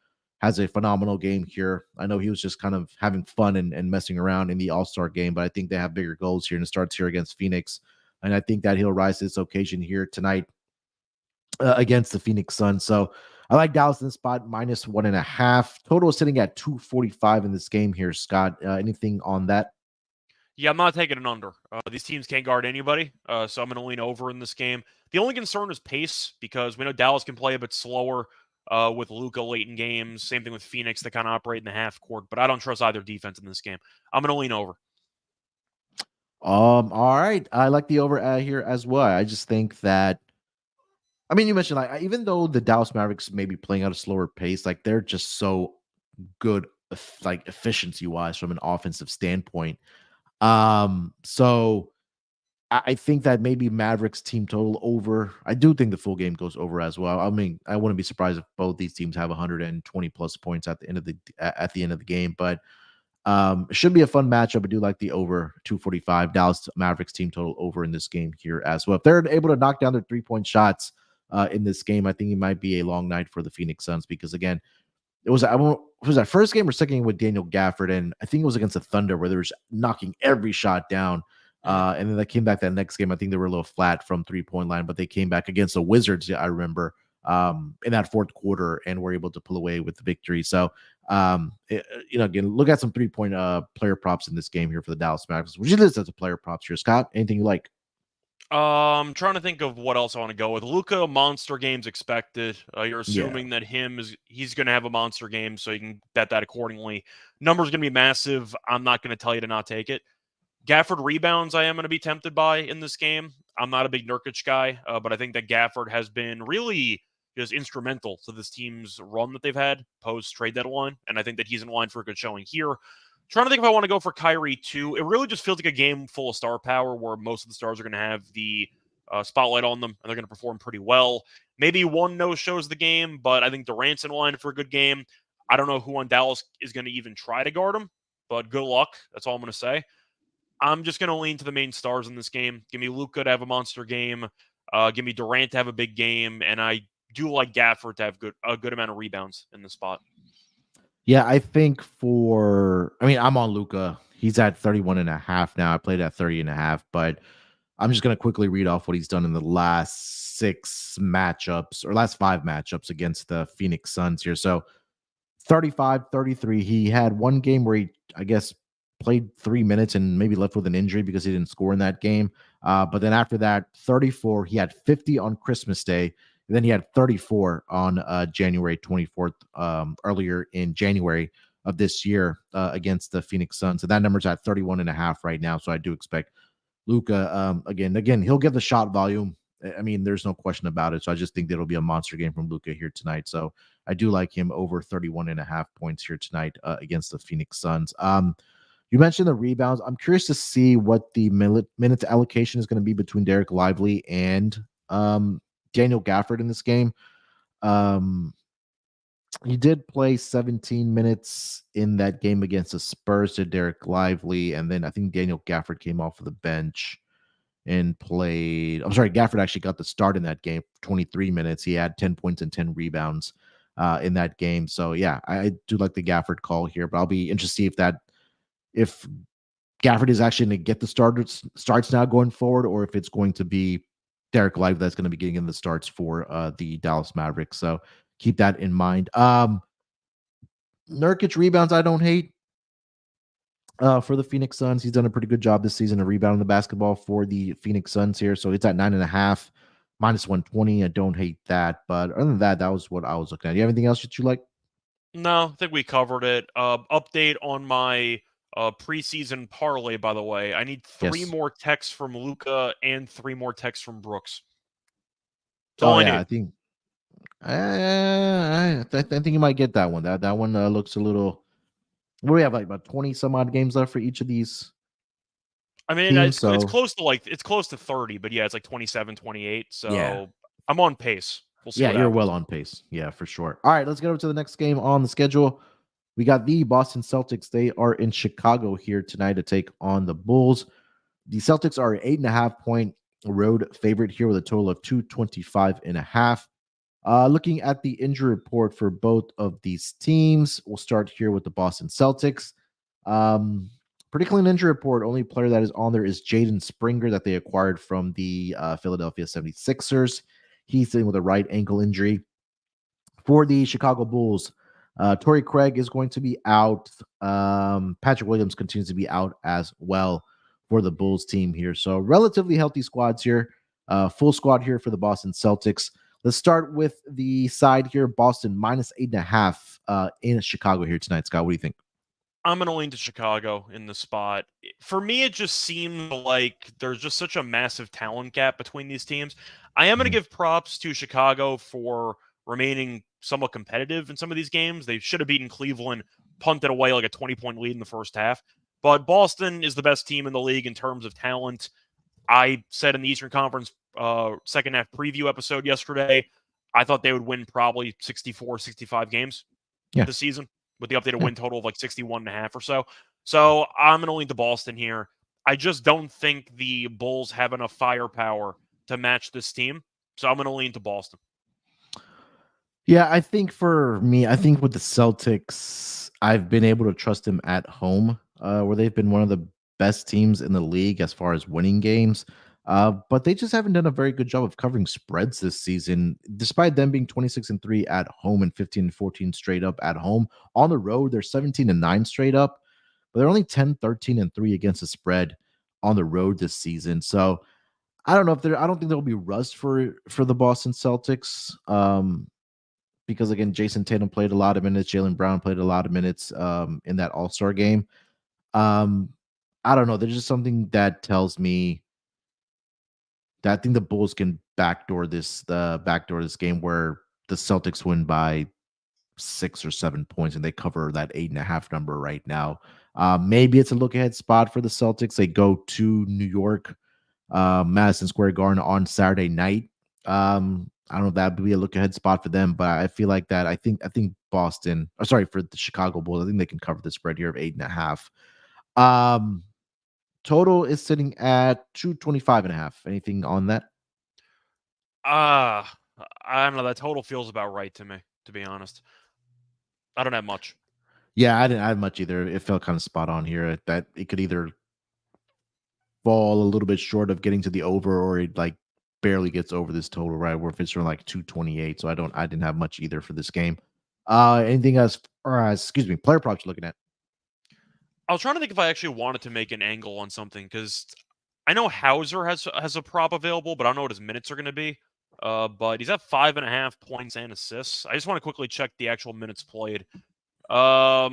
has a phenomenal game here. I know he was just kind of having fun and messing around in the All-Star game, but I think they have bigger goals here, and it starts here against Phoenix. And I think that he'll rise to this occasion here tonight against the Phoenix Suns. So I like Dallas in the spot, minus 1.5. Total is sitting at 245 in this game here, Scott. Anything on that? Yeah, I'm not taking an under. These teams can't guard anybody, so I'm going to lean over in this game. The only concern is pace, because we know Dallas can play a bit slower with Luka late in games. Same thing with Phoenix. They kind of operate in the half court, but I don't trust either defense in this game. I'm going to lean over. All right. I like the over here as well. I just think that, I mean, you mentioned like even though the Dallas Mavericks may be playing at a slower pace, like they're just so good, like efficiency wise from an offensive standpoint. So I think that maybe Mavericks team total over. I do think the full game goes over as well. I mean, I wouldn't be surprised if both these teams have 120 plus points at the end of the game, but it should be a fun matchup. I do like the over 245 Dallas Mavericks team total over in this game here as well. If they're able to knock down their 3-point shots in this game, I think it might be a long night for the Phoenix Suns, because again, it was that first game or second game with Daniel Gafford, and I think it was against the Thunder where they were knocking every shot down. And then they came back that next game. I think they were a little flat from 3-point line, but they came back against the Wizards, I remember, in that fourth quarter, and were able to pull away with the victory. So, again, look at some 3-point player props in this game here for the Dallas Mavericks. Would you list as a player props here, Scott? Anything you like? I'm trying to think of what else I want to go with. Luka, monster games expected. You're assuming that he's going to have a monster game, so you can bet that accordingly. Number's going to be massive. I'm not going to tell you to not take it. Gafford rebounds, I am going to be tempted by in this game. I'm not a big Nurkic guy, but I think that Gafford has been really just instrumental to this team's run that they've had post trade deadline, and I think that he's in line for a good showing here. Trying to think if I want to go for Kyrie too. It really just feels like a game full of star power where most of the stars are going to have the spotlight on them and they're going to perform pretty well. Maybe one no-shows the game, but I think Durant's in line for a good game. I don't know who on Dallas is going to even try to guard him, but good luck. That's all I'm going to say. I'm just going to lean to the main stars in this game. Give me Luka to have a monster game. Give me Durant to have a big game. And I do like Gafford to have a good amount of rebounds in the spot. Yeah, I think I'm on Luka. He's at 31.5 now. I played at 30.5, but I'm just going to quickly read off what he's done in the last 6 matchups or last 5 matchups against the Phoenix Suns here. So 35, 33. He had one game where he, I guess, played 3 minutes and maybe left with an injury because he didn't score in that game. But then after that, 34. He had 50 on Christmas Day. And then he had 34 on January 24th, earlier in January of this year against the Phoenix Suns. So that number's at 31.5 right now. So I do expect Luka, again, he'll get the shot volume. I mean, there's no question about it. So I just think that it'll be a monster game from Luka here tonight. So I do like him over 31.5 points here tonight against the Phoenix Suns. You mentioned the rebounds. I'm curious to see what the minutes allocation is going to be between Derek Lively and Daniel Gafford in this game. He did play 17 minutes in that game against the Spurs to Derek Lively, and then I think Daniel Gafford came off of the bench and played. I'm sorry, Gafford actually got the start in that game, 23 minutes. He had 10 points and 10 rebounds in that game. So yeah, I do like the Gafford call here, but I'll be interested to see if Gafford is actually going to get the starts now going forward, or if it's going to be Derek Lively that's going to be getting in the starts for the Dallas Mavericks. So keep that in mind. Nurkic rebounds, I don't hate. For the Phoenix Suns, he's done a pretty good job this season of rebounding the basketball for the Phoenix Suns here. So it's at 9.5, minus 120. I don't hate that. But other than that, that was what I was looking at. Do you have anything else that you like? No, I think we covered it. Update on my preseason parlay, by the way. I need 3 Yes. more texts from Luca and 3 more texts from Brooks. That's Oh all I yeah, need. I think I think you might get that one. That one looks a little. What do we have, like about 20 some odd games left for each of these I mean, teams? it's So close to it's close to 30, but yeah, it's like 27, 28. yeah, So I'm on pace. We'll see yeah, what you're happens. well on pace. Yeah, for sure. All right, let's get over to the next game on the schedule. We got the Boston Celtics. They are in Chicago here tonight to take on the Bulls. The Celtics are an 8.5 point road favorite here with a total of 225.5. Looking at the injury report for both of these teams, we'll start here with the Boston Celtics. Pretty clean injury report. Only player that is on there is Jaden Springer that they acquired from the Philadelphia 76ers. He's dealing with a right ankle injury. For the Chicago Bulls, Torrey Craig is going to be out. Patrick Williams continues to be out as well for the Bulls team here. So relatively healthy squads here. Full squad here for the Boston Celtics. Let's start with the side here. Boston minus 8.5 in Chicago here tonight. Scott, what do you think? I'm going to lean to Chicago in the spot. For me, it just seems like there's just such a massive talent gap between these teams. I am going to Mhm. give props to Chicago for remaining somewhat competitive in some of these games. They should have beaten Cleveland, punted away like a 20-point lead in the first half. But Boston is the best team in the league in terms of talent. I said in the Eastern Conference second half preview episode yesterday, I thought they would win probably 64, 65 games Yeah. this season with the updated Yeah. win total of like 61.5 or so. So I'm going to lean to Boston here. I just don't think the Bulls have enough firepower to match this team. So I'm going to lean to Boston. Yeah, I think for me, I think with the Celtics, I've been able to trust them at home, where they've been one of the best teams in the league as far as winning games. But they just haven't done a very good job of covering spreads this season, despite them being 26-3 at home and 15-14 straight up at home. On the road, they're 17-9 straight up, but they're only 10, 13-3 against the spread on the road this season. So I don't know if I don't think there'll be rust for the Boston Celtics. Because again, Jason Tatum played a lot of minutes, Jaylen Brown played a lot of minutes in that All-Star game. Um, I don't know. There's just something that tells me that I think the Bulls can backdoor this game where the Celtics win by 6 or 7 points and they cover that 8.5 number right now. Maybe it's a look ahead spot for the Celtics. They go to New York, Madison Square Garden on Saturday night. I don't know if that would be a look ahead spot for them, but I feel like that. I think Boston, or sorry, for the Chicago Bulls, I think they can cover the spread here of 8.5. Um, Total is sitting at 225.5. Anything on that? I don't know. That total feels about right to me, to be honest. I don't have much. Yeah, I didn't have much either. It felt kind of spot on here. That it could either fall a little bit short of getting to the over, or it like barely gets over this total, right? Where if it's around like 228. So I didn't have much either for this game. Anything else? Or excuse me, player props you're looking at? I was trying to think if I actually wanted to make an angle on something because I know Hauser has a prop available, but I don't know what his minutes are going to be. But he's at 5.5 points and assists. I just want to quickly check the actual minutes played. I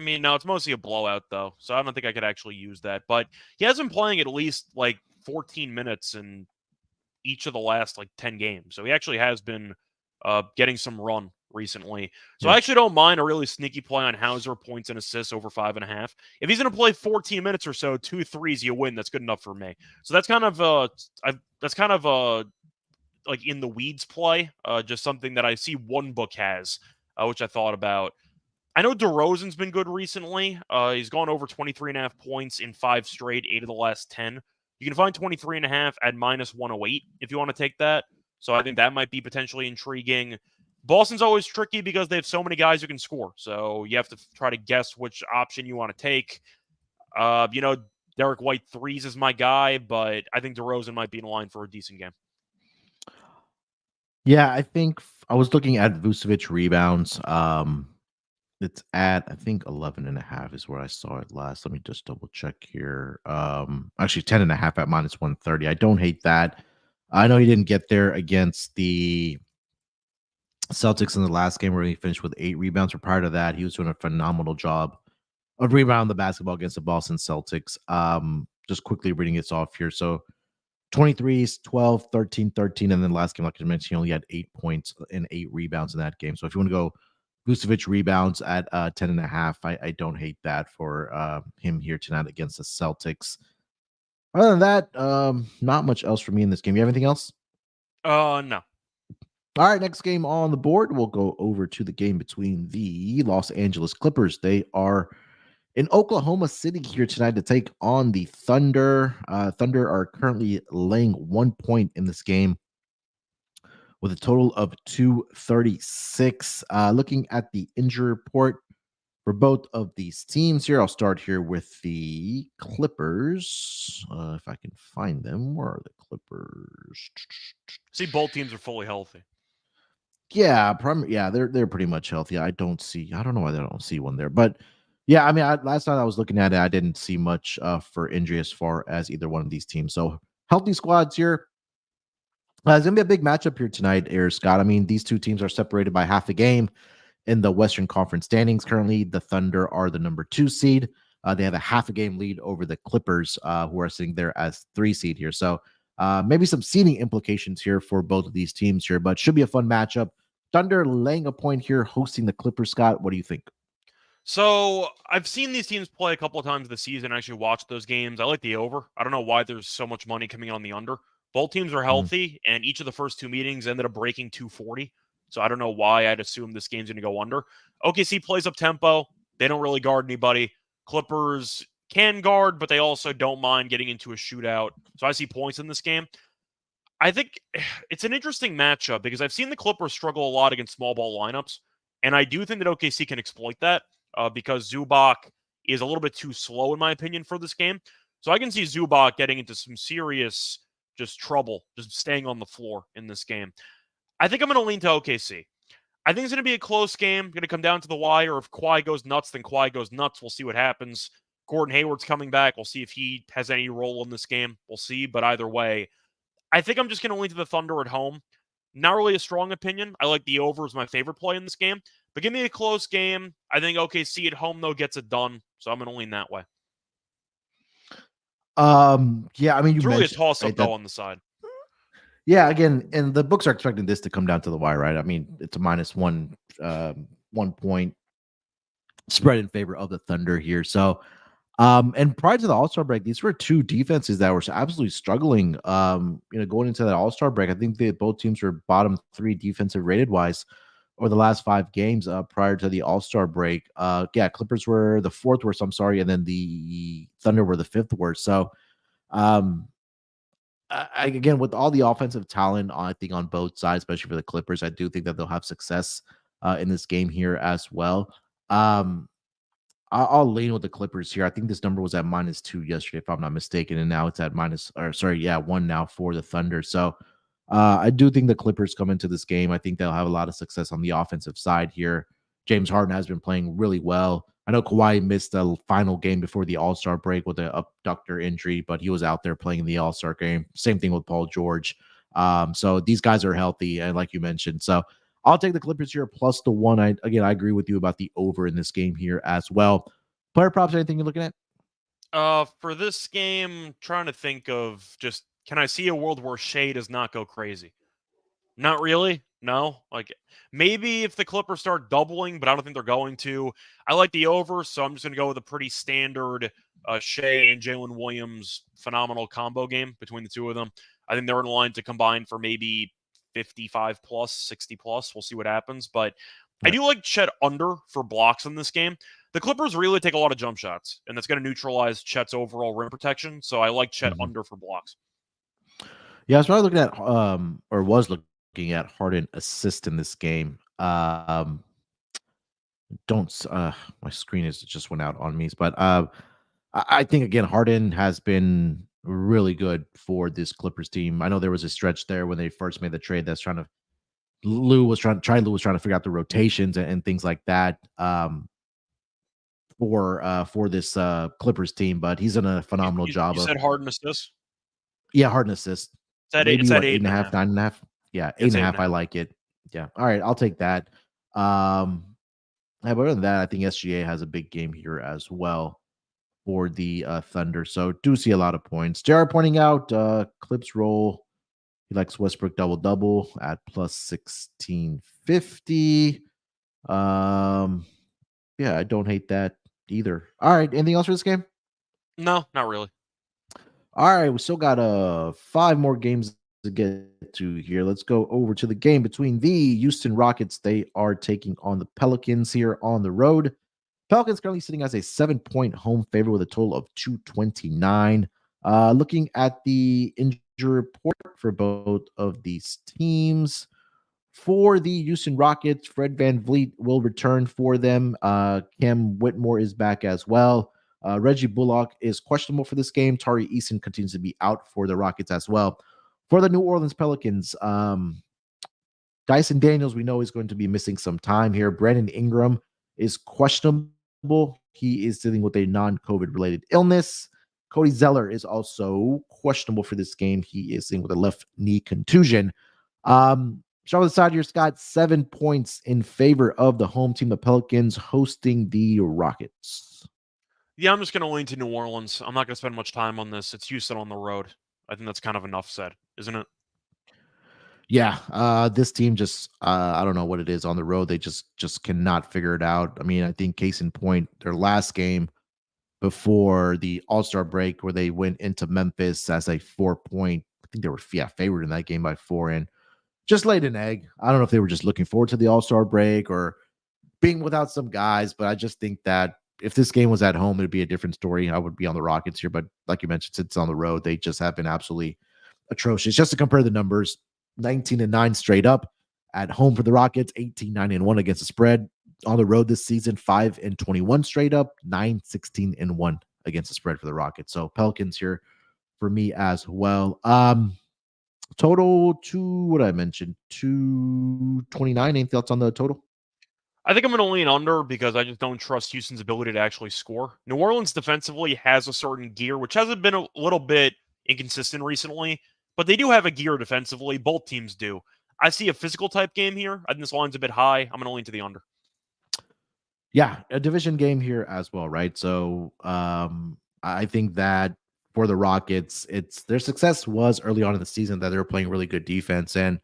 mean, no, it's mostly a blowout though, so I don't think I could actually use that. But he has been playing at least like 14 minutes in each of the last like 10 games, so he actually has been getting some run recently. So Yeah. I actually don't mind a really sneaky play on Hauser points and assists over 5.5. If he's going to play 14 minutes or so, 2 threes, you win. That's good enough for me. So that's kind of like in the weeds play, just something that I see one book has, which I thought about. I know DeRozan's been good recently. He's gone over 23.5 points in 5 straight, 8 of the last 10. You can find 23.5 at minus 108 if you want to take that. So I think that might be potentially intriguing. Boston's always tricky because they have so many guys who can score. So you have to try to guess which option you want to take. Derek White threes is my guy, but I think DeRozan might be in line for a decent game. Yeah, I think I was looking at Vucevic rebounds. It's at, I think, 11.5 is where I saw it last. Let me just double check here. Actually 10.5 at minus 130. I don't hate that. I know he didn't get there against the Celtics in the last game where he finished with 8 rebounds. But prior to that, he was doing a phenomenal job of rebounding the basketball against the Boston Celtics. Just quickly reading this off here. So 23s, 12, 13, 13. And then last game, like I mentioned, he only had 8 points and 8 rebounds in that game. So if you want to go Vucevic rebounds at 10.5, I don't hate that for him here tonight against the Celtics. Other than that, not much else for me in this game. You have anything else? No. All right, next game on the board, we'll go over to the game between the Los Angeles Clippers. They are in Oklahoma City here tonight to take on the Thunder. Thunder are currently laying 1 point in this game with a total of 236. Looking at the injury report for both of these teams here, I'll start here with the Clippers. If I can find them, where are the Clippers? See, both teams are fully healthy. Yeah, they're pretty much healthy. I don't know why I don't see one there, but yeah, I mean, last time I was looking at it, I didn't see much for injury as far as either one of these teams. So healthy squads here. It's gonna be a big matchup here tonight, Air Scott. I mean, these two teams are separated by half a game in the Western Conference standings. Currently, the Thunder are the number 2 seed. They have a half a game lead over the Clippers, who are sitting there as 3 seed here. So maybe some seeding implications here for both of these teams here, but should be a fun matchup. Thunder laying a point here, hosting the Clippers. Scott, what do you think? So I've seen these teams play a couple of times this season. I actually watched those games. I like the over. I don't know why there's so much money coming on the under. Both teams are Mhm. healthy, and each of the first 2 meetings ended up breaking 240. So I don't know why I'd assume this game's going to go under. OKC plays up tempo. They don't really guard anybody. Clippers can guard, but they also don't mind getting into a shootout. So I see points in this game. I think it's an interesting matchup because I've seen the Clippers struggle a lot against small ball lineups, and I do think that OKC can exploit that because Zubac is a little bit too slow, in my opinion, for this game. So I can see Zubac getting into some serious just trouble, just staying on the floor in this game. I think I'm going to lean to OKC. I think it's going to be a close game, going to come down to the wire. If Kawhi goes nuts, then Kawhi goes nuts. We'll see what happens. Gordon Hayward's coming back. We'll see if he has any role in this game. We'll see, but either way, I think I'm just going to lean to the Thunder at home. Not really a strong opinion. I like the over as my favorite play in this game. But give me a close game. I think OKC at home, though, gets it done. So I'm going to lean that way. Yeah, I mean, you It's really a mentioned toss-up, right, that though, on the side. yeah, again, and the books are expecting this to come down to the wire, right? I mean, it's a minus 1 point spread in favor of the Thunder here. So, and prior to the All-Star break, these were two defenses that were absolutely struggling. Going into that All-Star break, I think that both teams were bottom 3 defensive rated wise over the last 5 games prior to the All-Star break. Clippers were the 4th worst, I'm sorry, and then the Thunder were the 5th worst. So, um, again, with all the offensive talent, I think on both sides, especially for the Clippers, I do think that they'll have success in this game here as well. Um, I'll lean with the Clippers here. I think this number was at -2 yesterday, if I'm not mistaken, and now it's at 1 now for the Thunder. So I do think the Clippers come into this game. I think they'll have a lot of success on the offensive side here. James Harden has been playing really well. I know Kawhi missed the final game before the All-Star break with an abductor injury, but he was out there playing in the All-Star game. Same thing with Paul George. So these guys are healthy, and like you mentioned. So I'll take the Clippers here plus the 1. I agree with you about the over in this game here as well. Player props, anything you're looking at? For this game, trying to think of just, can I see a world where Shea does not go crazy? Not really. No. Like, maybe if the Clippers start doubling, but I don't think they're going to. I like the over, so I'm just going to go with a pretty standard Shea and Jalen Williams phenomenal combo game between the two of them. I think they're in line to combine for maybe 55 plus, 60 plus. We'll see what happens. But I Right. do like Chet under for blocks in this game. The Clippers really take a lot of jump shots, and that's going to neutralize Chet's overall rim protection. So I like Chet Mhm. under for blocks. Yeah, I was probably looking at or was looking at Harden assist in this game. Don't my screen is just went out on me, but I think again Harden has been really good for this Clippers team. I know there was a stretch there when they first made the trade that's trying to Lou was trying to figure out the rotations and things like that for this Clippers team, but he's done a phenomenal job You of said Harden assists? yeah, Harden assist. It's Maybe at what, eight eight and and a a half, half. 9.5? Yeah, eight It's and a eight and half. a I half. like it. Yeah. All right, I'll take that. Yeah, but other than that, I think SGA has a big game here as well for the Thunder. So do see a lot of points. JR pointing out Clips roll. He likes Westbrook double double at plus 1650. Um, yeah, I don't hate that either. All right, anything else for this game? No, not really. All right, we still got 5 more games to get to here. Let's go over to the game between the Houston Rockets. They are taking on the Pelicans here on the road. Pelicans currently sitting as a 7-point home favorite with a total of 229. Looking at the injury report for both of these teams. For the Houston Rockets, Fred Van Vliet will return for them. Cam Whitmore is back as well. Reggie Bullock is questionable for this game. Tari Eason continues to be out for the Rockets as well. For the New Orleans Pelicans, Dyson Daniels, we know, is going to be missing some time here. Brandon Ingram is questionable. He is dealing with a non-COVID related illness. Cody Zeller is also questionable for this game. He is dealing with a left knee contusion. Show on the side here, Scott, 7 points in favor of the home team, the Pelicans, hosting the Rockets. Yeah, I'm just going to lean to New Orleans. I'm not going to spend much time on this. It's Houston on the road. I think that's kind of enough said, isn't it? Yeah, this team just I don't know what it is on the road. They just cannot figure it out. I mean, I think case in point, their last game before the All-Star break where they went into Memphis as a 4-point, I think they were favored in that game by 4 and just laid an egg. I don't know if they were just looking forward to the All-Star break or being without some guys, but I just think that if this game was at home, it'd be a different story. I would be on the Rockets here, but like you mentioned, since it's on the road, they just have been absolutely atrocious. Just to compare the numbers, 19-9 straight up at home for the Rockets, 18-9-1 against the spread. On the road this season, 5-21 straight up, 9-16-1 against the spread for the Rockets. So Pelicans here for me as well. Total what did I mention? 229. Any thoughts on the total? I think I'm going to lean under because I just don't trust Houston's ability to actually score. New Orleans defensively has a certain gear, which hasn't been a little bit inconsistent recently, but they do have a gear defensively. Both teams do. I see a physical type game here. I think this line's a bit high. I'm going to lean to the under. Yeah, a division game here as well, right? So I think that for the Rockets, it's their success was early on in the season that they were playing really good defense. And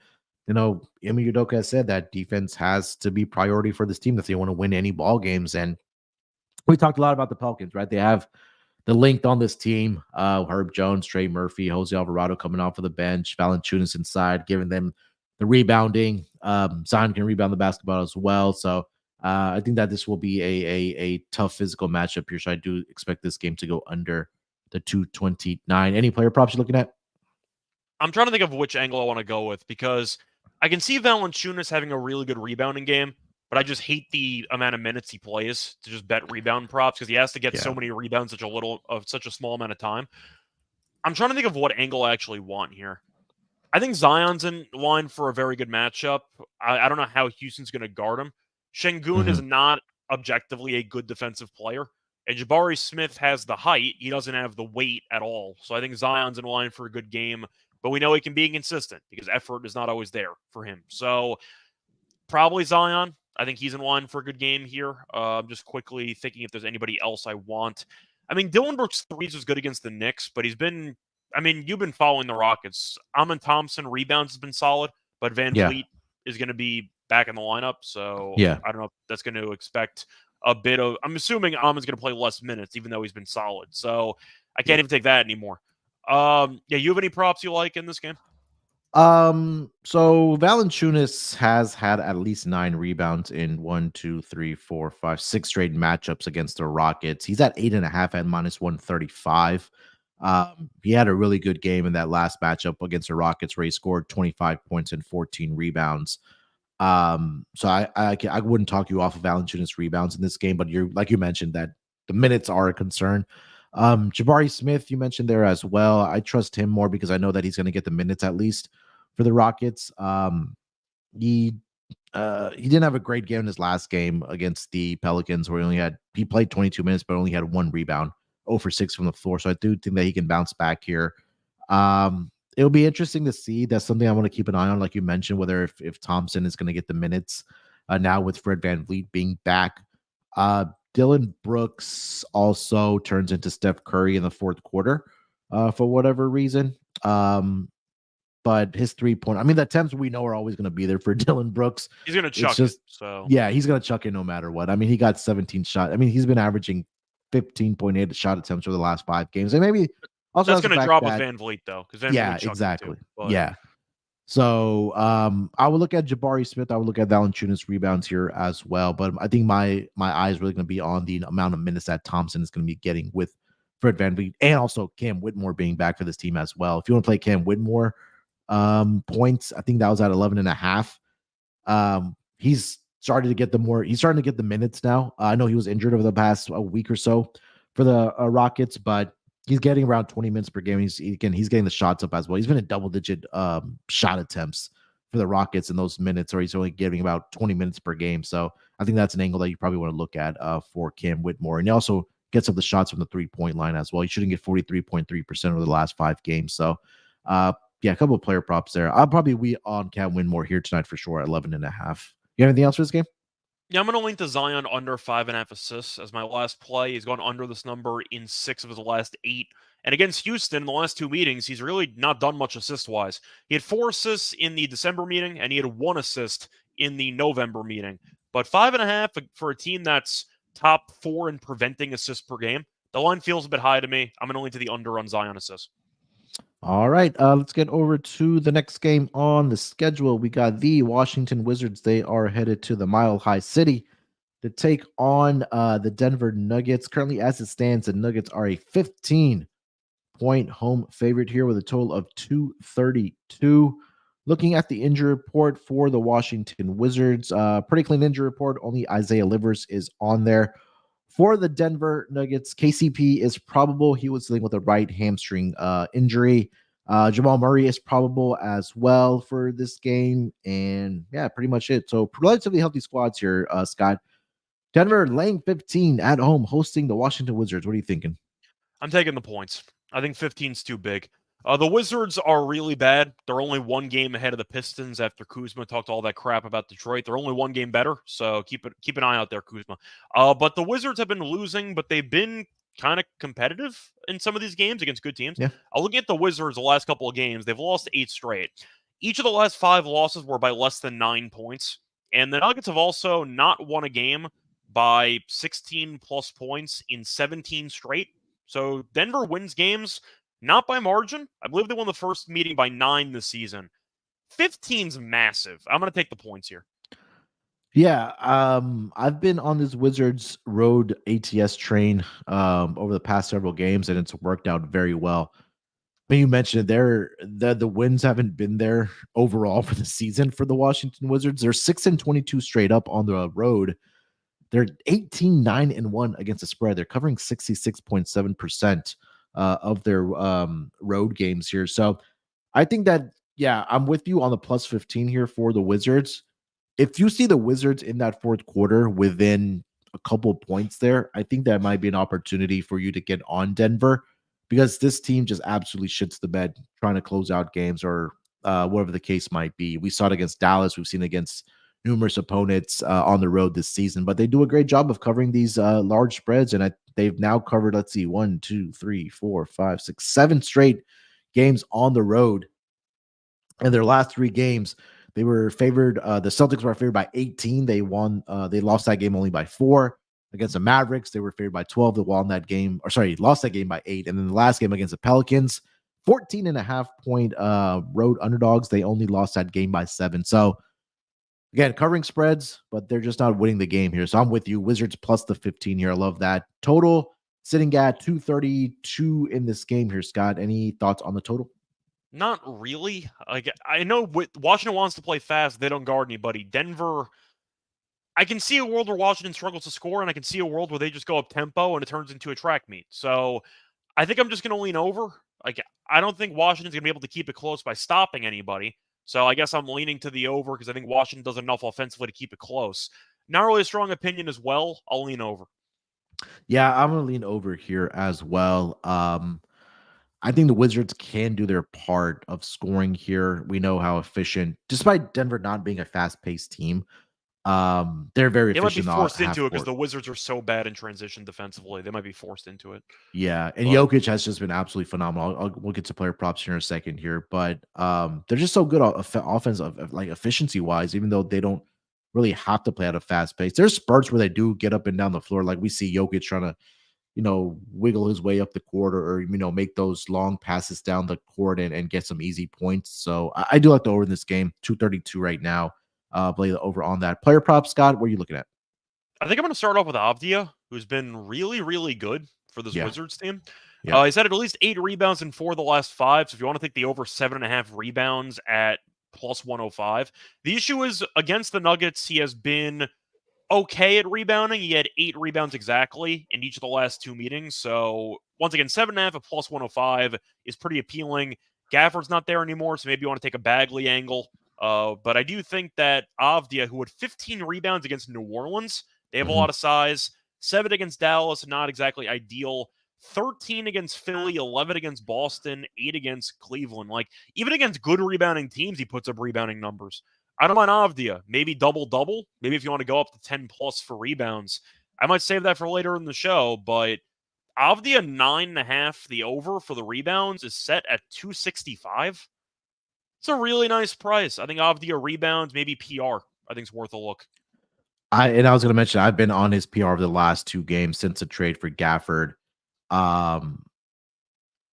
Emi Udoka has said that defense has to be priority for this team if they want to win any ball games. And we talked a lot about the Pelicans, right? They have the length on this team. Herb Jones, Trey Murphy, Jose Alvarado coming off of the bench, Valanciunas inside, giving them the rebounding. Zion can rebound the basketball as well. So I think that this will be a tough physical matchup here. So I do expect this game to go under the 229. Any player props you're looking at? I'm trying to think of which angle I want to go with because I can see Valanciunas having a really good rebounding game, but I just hate the amount of minutes he plays to just bet rebound props because he has to get so Yeah. many rebounds such a small amount of time. I'm trying to think of what angle I actually want here. I think Zion's in line for a very good matchup. I don't know how Houston's going to guard him. Şengün Mm-hmm. is not objectively a good defensive player. And Jabari Smith has the height. He doesn't have the weight at all. So I think Zion's in line for a good game. But we know he can be inconsistent because effort is not always there for him. So probably Zion. I think he's in line for a good game here. I'm just quickly thinking if there's anybody else I want. I mean, Dylan Brooks' threes was good against the Knicks, but you've been following the Rockets. Amon Thompson rebounds has been solid, but Van Yeah. Vliet is going to be back in the lineup. So Yeah. I don't know if that's going to expect a bit of. I'm assuming Amon's going to play less minutes, even though he's been solid. So I Yeah. can't even take that anymore. Yeah, you have any props you like in this game? So Valanciunas has had at least 9 rebounds in 1, 2, 3, 4, 5, 6 straight matchups against the Rockets. He's at 8.5 at -135. He had a really good game in that last matchup against the Rockets where he scored 25 points and 14 rebounds. So I wouldn't talk you off of Valanciunas rebounds in this game, but you're like you mentioned that the minutes are a concern. Jabari Smith, you mentioned there as well. I trust him more because I know that he's going to get the minutes at least for the Rockets. He he didn't have a great game in his last game against the Pelicans, where he played 22 minutes, but only had 1 rebound, 0 for 6 from the floor. So I do think that he can bounce back here. It'll be interesting to see. That's something I want to keep an eye on, like you mentioned, whether if Thompson is going to get the minutes now with Fred VanVleet being back. Dylan Brooks also turns into Steph Curry in the fourth quarter for whatever reason. But his 3-point, I mean, the attempts we know are always going to be there for Dylan Brooks. He's going to chuck it. So yeah, he's going to chuck it no matter what. I mean, he got 17 shots. I mean, he's been averaging 15.8 shot attempts for the last 5 games, and maybe also that's going to drop with VanVleet though, because yeah, exactly. Yeah. So I would look at Jabari Smith. I would look at Valanciunas rebounds here as well. But I think my eye is really going to be on the amount of minutes that Thompson is going to be getting with Fred VanVleet and also Cam Whitmore being back for this team as well. If you want to play Cam Whitmore points, I think that was at 11.5. He's starting to get the minutes now. I know he was injured over the past week or so for the Rockets, but he's getting around 20 minutes per game. He's getting the shots up as well. He's been in double-digit shot attempts for the Rockets in those minutes, or he's only getting about 20 minutes per game. So I think that's an angle that you probably want to look at for Cam Whitmore. And he also gets up the shots from the 3-point line as well. He shouldn't get 43.3% over the last 5 games. So yeah, a couple of player props there. I'll probably be on Cam Whitmore here tonight for sure at 11.5. You have anything else for this game? Yeah, I'm going to link to Zion under 5.5 assists as my last play. He's gone under this number in 6 of his last 8. And against Houston in the last 2 meetings, he's really not done much assist-wise. He had 4 assists in the December meeting, and he had 1 assist in the November meeting. But 5.5 for a team that's top 4 in preventing assists per game, the line feels a bit high to me. I'm going to link to the under on Zion assists. All right, let's get over to the next game on the schedule. We got the Washington Wizards. They are headed to the Mile High City to take on the Denver Nuggets. Currently, as it stands, the Nuggets are a 15-point home favorite here with a total of 232. Looking at the injury report for the Washington Wizards, pretty clean injury report. Only Isaiah Livers is on there. For the Denver Nuggets, KCP is probable. He was dealing with a right hamstring injury. Jamal Murray is probable as well for this game. And yeah, pretty much it. So relatively healthy squads here, Scott. Denver laying 15 at home, hosting the Washington Wizards. What are you thinking? I'm taking the points. I think 15's too big. The Wizards are really bad. They're only 1 game ahead of the Pistons after Kuzma talked all that crap about Detroit. They're only 1 game better, so keep an eye out there, Kuzma. But the Wizards have been losing, but they've been kind of competitive in some of these games against good teams. Yeah. Looking at the Wizards the last couple of games, they've lost 8 straight. Each of the last 5 losses were by less than 9 points. And the Nuggets have also not won a game by 16 plus points in 17 straight. So Denver wins games not by margin. I believe they won the first meeting by 9 this season. 15's massive. I'm going to take the points here. Yeah, I've been on this Wizards road ATS train over the past several games, and it's worked out very well. When you mentioned it, the wins haven't been there overall for the season for the Washington Wizards. They're 6-22 straight up on the road. They're 18-9-1 against the spread. They're covering 66.7% of their road games here. So I think that, yeah, I'm with you on the plus 15 here for the Wizards. If you see the Wizards in that fourth quarter within a couple of points there, I think that might be an opportunity for you to get on Denver, because this team just absolutely shits the bed trying to close out games or whatever the case might be. We saw it against Dallas. We've seen it against numerous opponents on the road this season, but they do a great job of covering these large spreads. And they've now covered, let's see, 1, 2, 3, 4, 5, 6, 7 straight games on the road. And their last 3 games, they were favored. The Celtics were favored by 18. They lost that game only by 4. Against the Mavericks, they were favored by 12. They won that game, lost that game by 8. And then the last game against the Pelicans, 14.5 point road underdogs. They only lost that game by 7. So again, covering spreads, but they're just not winning the game here. So I'm with you. Wizards plus the 15 here. I love that. Total sitting at 232 in this game here, Scott. Any thoughts on the total? Not really. Like, I know Washington wants to play fast. They don't guard anybody. Denver, I can see a world where Washington struggles to score, and I can see a world where they just go up tempo and it turns into a track meet. So I think I'm just going to lean over. Like, I don't think Washington's going to be able to keep it close by stopping anybody. So I guess I'm leaning to the over because I think Washington does enough offensively to keep it close. Not really a strong opinion as well. I'll lean over. Yeah, I'm going to lean over here as well. I think the Wizards can do their part of scoring here. We know how efficient, despite Denver not being a fast-paced team, they're very They might be efficient forced on half into it because court. the Wizards are so bad in transition defensively. They might be forced into it. Yeah, and But Jokic has just been absolutely phenomenal. We'll get to player props here in a second here, but they're just so good on offense, like efficiency wise. Even though they don't really have to play at a fast pace, there's spurts where they do get up and down the floor. Like we see Jokic trying to, wiggle his way up the court or make those long passes down the court and get some easy points. So I do like the over in this game, 232 right now. Play the over on that. Player props, Scott. What are you looking at? I think I'm going to start off with Avdia, who's been really, really good for this Yeah, Wizards team. yeah. He's had at least 8 rebounds in 4 of the last 5. So if you want to take the over 7.5 rebounds at plus 105, the issue is against the Nuggets, he has been okay at rebounding. He had 8 rebounds exactly in each of the last 2 meetings. So once again, 7.5 at plus 105 is pretty appealing. Gafford's not there anymore, so maybe you want to take a Bagley angle. But I do think that Avdia, who had 15 rebounds against New Orleans, they have a Mhm. lot of size. 7 against Dallas, not exactly ideal. 13 against Philly, 11 against Boston, 8 against Cleveland. Like, even against good rebounding teams, he puts up rebounding numbers. I don't mind Avdia. Maybe double-double. Maybe if you want to go up to 10+ for rebounds. I might save that for later in the show, but Avdia 9.5, the over for the rebounds, is set at 265. It's a really nice price. I think Avdia rebounds, maybe PR. I think it's worth a look. I was going to mention I've been on his PR over the last 2 games since the trade for Gafford.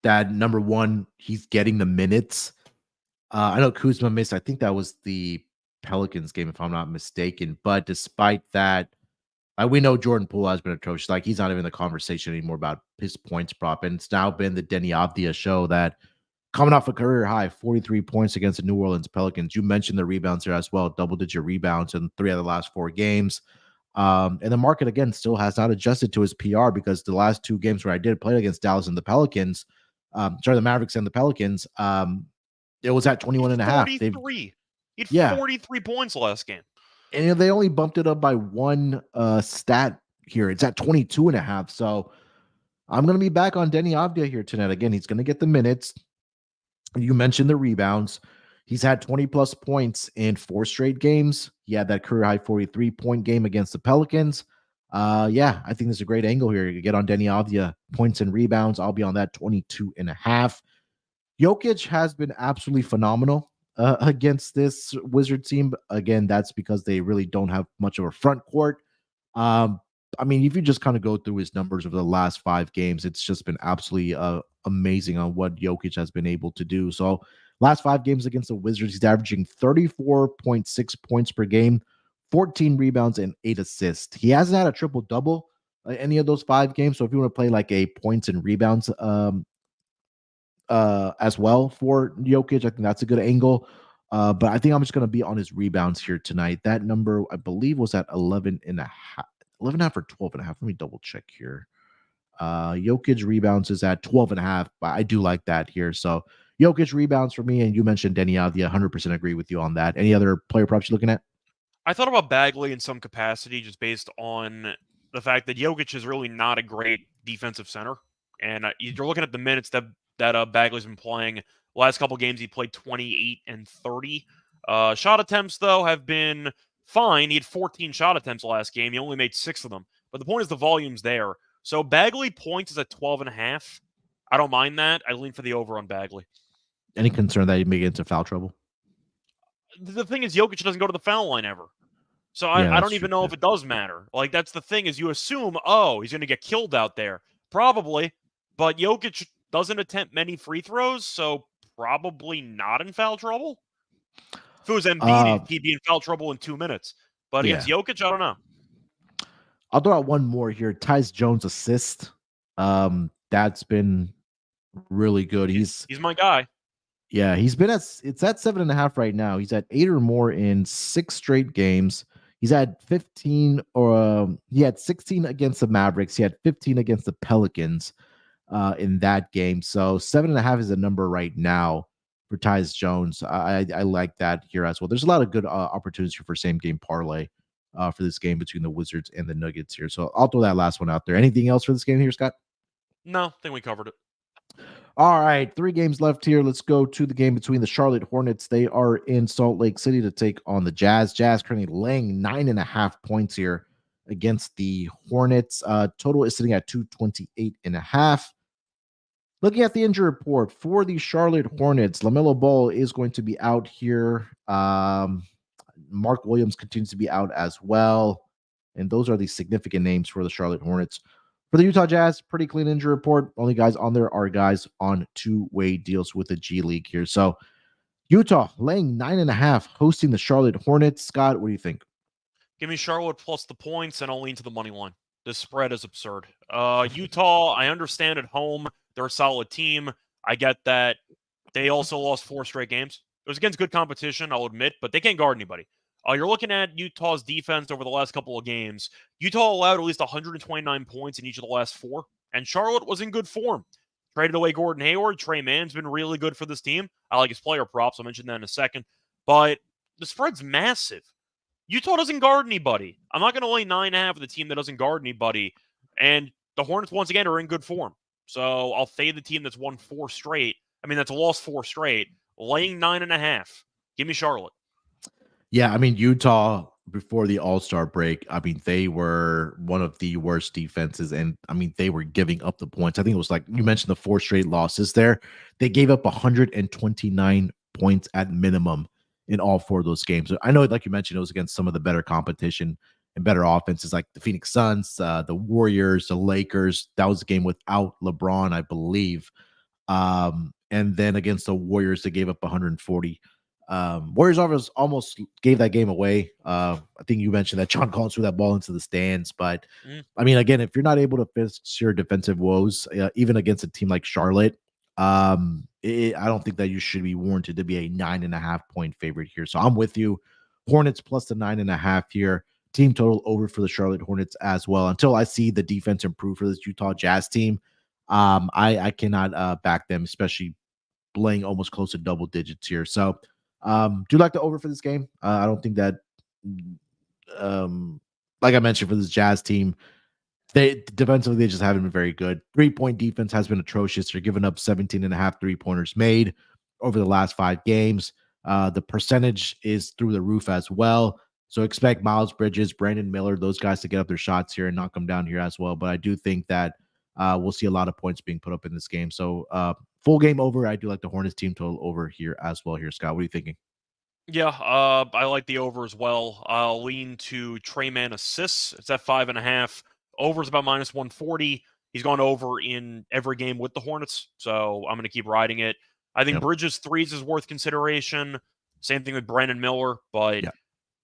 That number one, he's getting the minutes. I know Kuzma missed. I think that was the Pelicans game, if I'm not mistaken. But despite that, we know Jordan Poole has been atrocious. Like he's not even in the conversation anymore about his points prop, and it's now been the Denny Avdia show that coming off a career high 43 points against the New Orleans Pelicans. You mentioned the rebounds here as well, double-digit rebounds in 3 out of the last 4 games. And the market again still has not adjusted to his PR because the last 2 games where I did play against Dallas and the Pelicans, the Mavericks and the Pelicans, it was at 21.5. 43. He had Yeah. 43 points last game. And they only bumped it up by 1 stat here. It's at 22.5. So I'm going to be back on Denny Avdia here tonight. Again, he's going to get the minutes. You mentioned the rebounds. He's had 20+ points in 4 straight games. He had that career high 43-point game against the Pelicans. Yeah, I think there's a great angle here. You get on Denny Avdia, points and rebounds. I'll be on that 22.5. Jokic has been absolutely phenomenal against this Wizard team. Again, that's because they really don't have much of a front court. I mean, if you just kind of go through his numbers over the last 5 games, it's just been absolutely amazing on what Jokic has been able to do. So last 5 games against the Wizards, he's averaging 34.6 points per game, 14 rebounds, and 8 assists. He hasn't had a triple-double any of those 5 games. So if you want to play like a points and rebounds as well for Jokic, I think that's a good angle. But I think I'm just going to be on his rebounds here tonight. That number, I believe, was at 11.5 or 12.5. Let me double check here. Jokic rebounds is at 12.5, but I do like that here. So Jokic rebounds for me, and you mentioned Denny Avdia. 100% agree with you on that. Any other player props you're looking at? I thought about Bagley in some capacity just based on the fact that Jokic is really not a great defensive center. And you're looking at the minutes that Bagley's been playing. Last couple games, he played 28 and 30. Shot attempts, though, have been fine. He had 14 shot attempts last game. He only made 6 of them. But the point is the volume's there. So Bagley points is at 12.5. I don't mind that. I lean for the over on Bagley. Any concern that he may get into foul trouble? The thing is, Jokic doesn't go to the foul line ever. So I don't even know if it does matter. Like, that's the thing is you assume, oh, he's going to get killed out there. Probably. But Jokic doesn't attempt many free throws, so probably not in foul trouble. If it was Embiid, he'd be in foul trouble in 2 minutes. But against Jokic, I don't know. I'll throw out one more here. Tyus Jones assist. That's been really good. He's my guy. Yeah, he's been it's at 7.5 right now. He's at 8 or more in 6 straight games. He's had 15 or he had 16 against the Mavericks. He had 15 against the Pelicans in that game. So 7.5 is a number right now for Tyus Jones. I like that here as well. There's a lot of good opportunities for same game parlay for this game between the Wizards and the Nuggets here. So I'll throw that last one out there. Anything else for this game here, Scott? No, I think we covered it. All right, 3 games left here. Let's go to the game between the Charlotte Hornets. They are in Salt Lake City to take on the Jazz. Jazz currently laying 9.5 points here against the Hornets. Total is sitting at 228.5. Looking at the injury report for the Charlotte Hornets, LaMelo Ball is going to be out here. Mark Williams continues to be out as well. And those are the significant names for the Charlotte Hornets. For the Utah Jazz, pretty clean injury report. Only guys on there are guys on 2-way deals with the G League here. So Utah laying 9.5, hosting the Charlotte Hornets. Scott, what do you think? Give me Charlotte plus the points, and I'll lean to the money line. This spread is absurd. Utah, I understand at home, they're a solid team. I get that. They also lost 4 straight games. It was against good competition, I'll admit, but they can't guard anybody. You're looking at Utah's defense over the last couple of games. Utah allowed at least 129 points in each of the last 4, and Charlotte was in good form. Traded away Gordon Hayward. Trey Mann's been really good for this team. I like his player props. I'll mention that in a second. But the spread's massive. Utah doesn't guard anybody. I'm not going to lay 9.5 with a team that doesn't guard anybody. And the Hornets, once again, are in good form. So I'll fade the team that's won 4 straight. That's lost 4 straight. Laying 9.5. Give me Charlotte. Yeah, Utah before the All-Star break, they were one of the worst defenses, and they were giving up the points. I think it was like you mentioned the 4 straight losses there. They gave up 129 points at minimum in all 4 of those games. I know, like you mentioned, it was against some of the better competition and better offenses like the Phoenix Suns, the Warriors, the Lakers. That was a game without LeBron, I believe. And then against the Warriors, they gave up 140. Warriors almost gave that game away. I think you mentioned that John Collins threw that ball into the stands, but again, if you're not able to fix your defensive woes, even against a team like Charlotte, I don't think that you should be warranted to be a 9.5 point favorite here. So I'm with you. Hornets plus the 9.5 here. Team total over for the Charlotte Hornets as well. Until I see the defense improve for this Utah Jazz team, I cannot back them, especially laying almost close to double digits here. So do you like the over for this game? I don't think that, like I mentioned, for this Jazz team, they defensively they just haven't been very good. 3-point defense has been atrocious. They're giving up 17.5 3-pointers made over the last 5 games. The percentage is through the roof as well. So expect Miles Bridges, Brandon Miller, those guys to get up their shots here and knock them down here as well. But I do think that we'll see a lot of points being put up in this game. So full game over. I do like the Hornets team total over here as well. Here, Scott, what are you thinking? Yeah, I like the over as well. I'll lean to Trey Mann assists. It's at 5.5. Over's about minus 140. He's gone over in every game with the Hornets, so I'm going to keep riding it. I think Bridges' threes is worth consideration. Same thing with Brandon Miller, but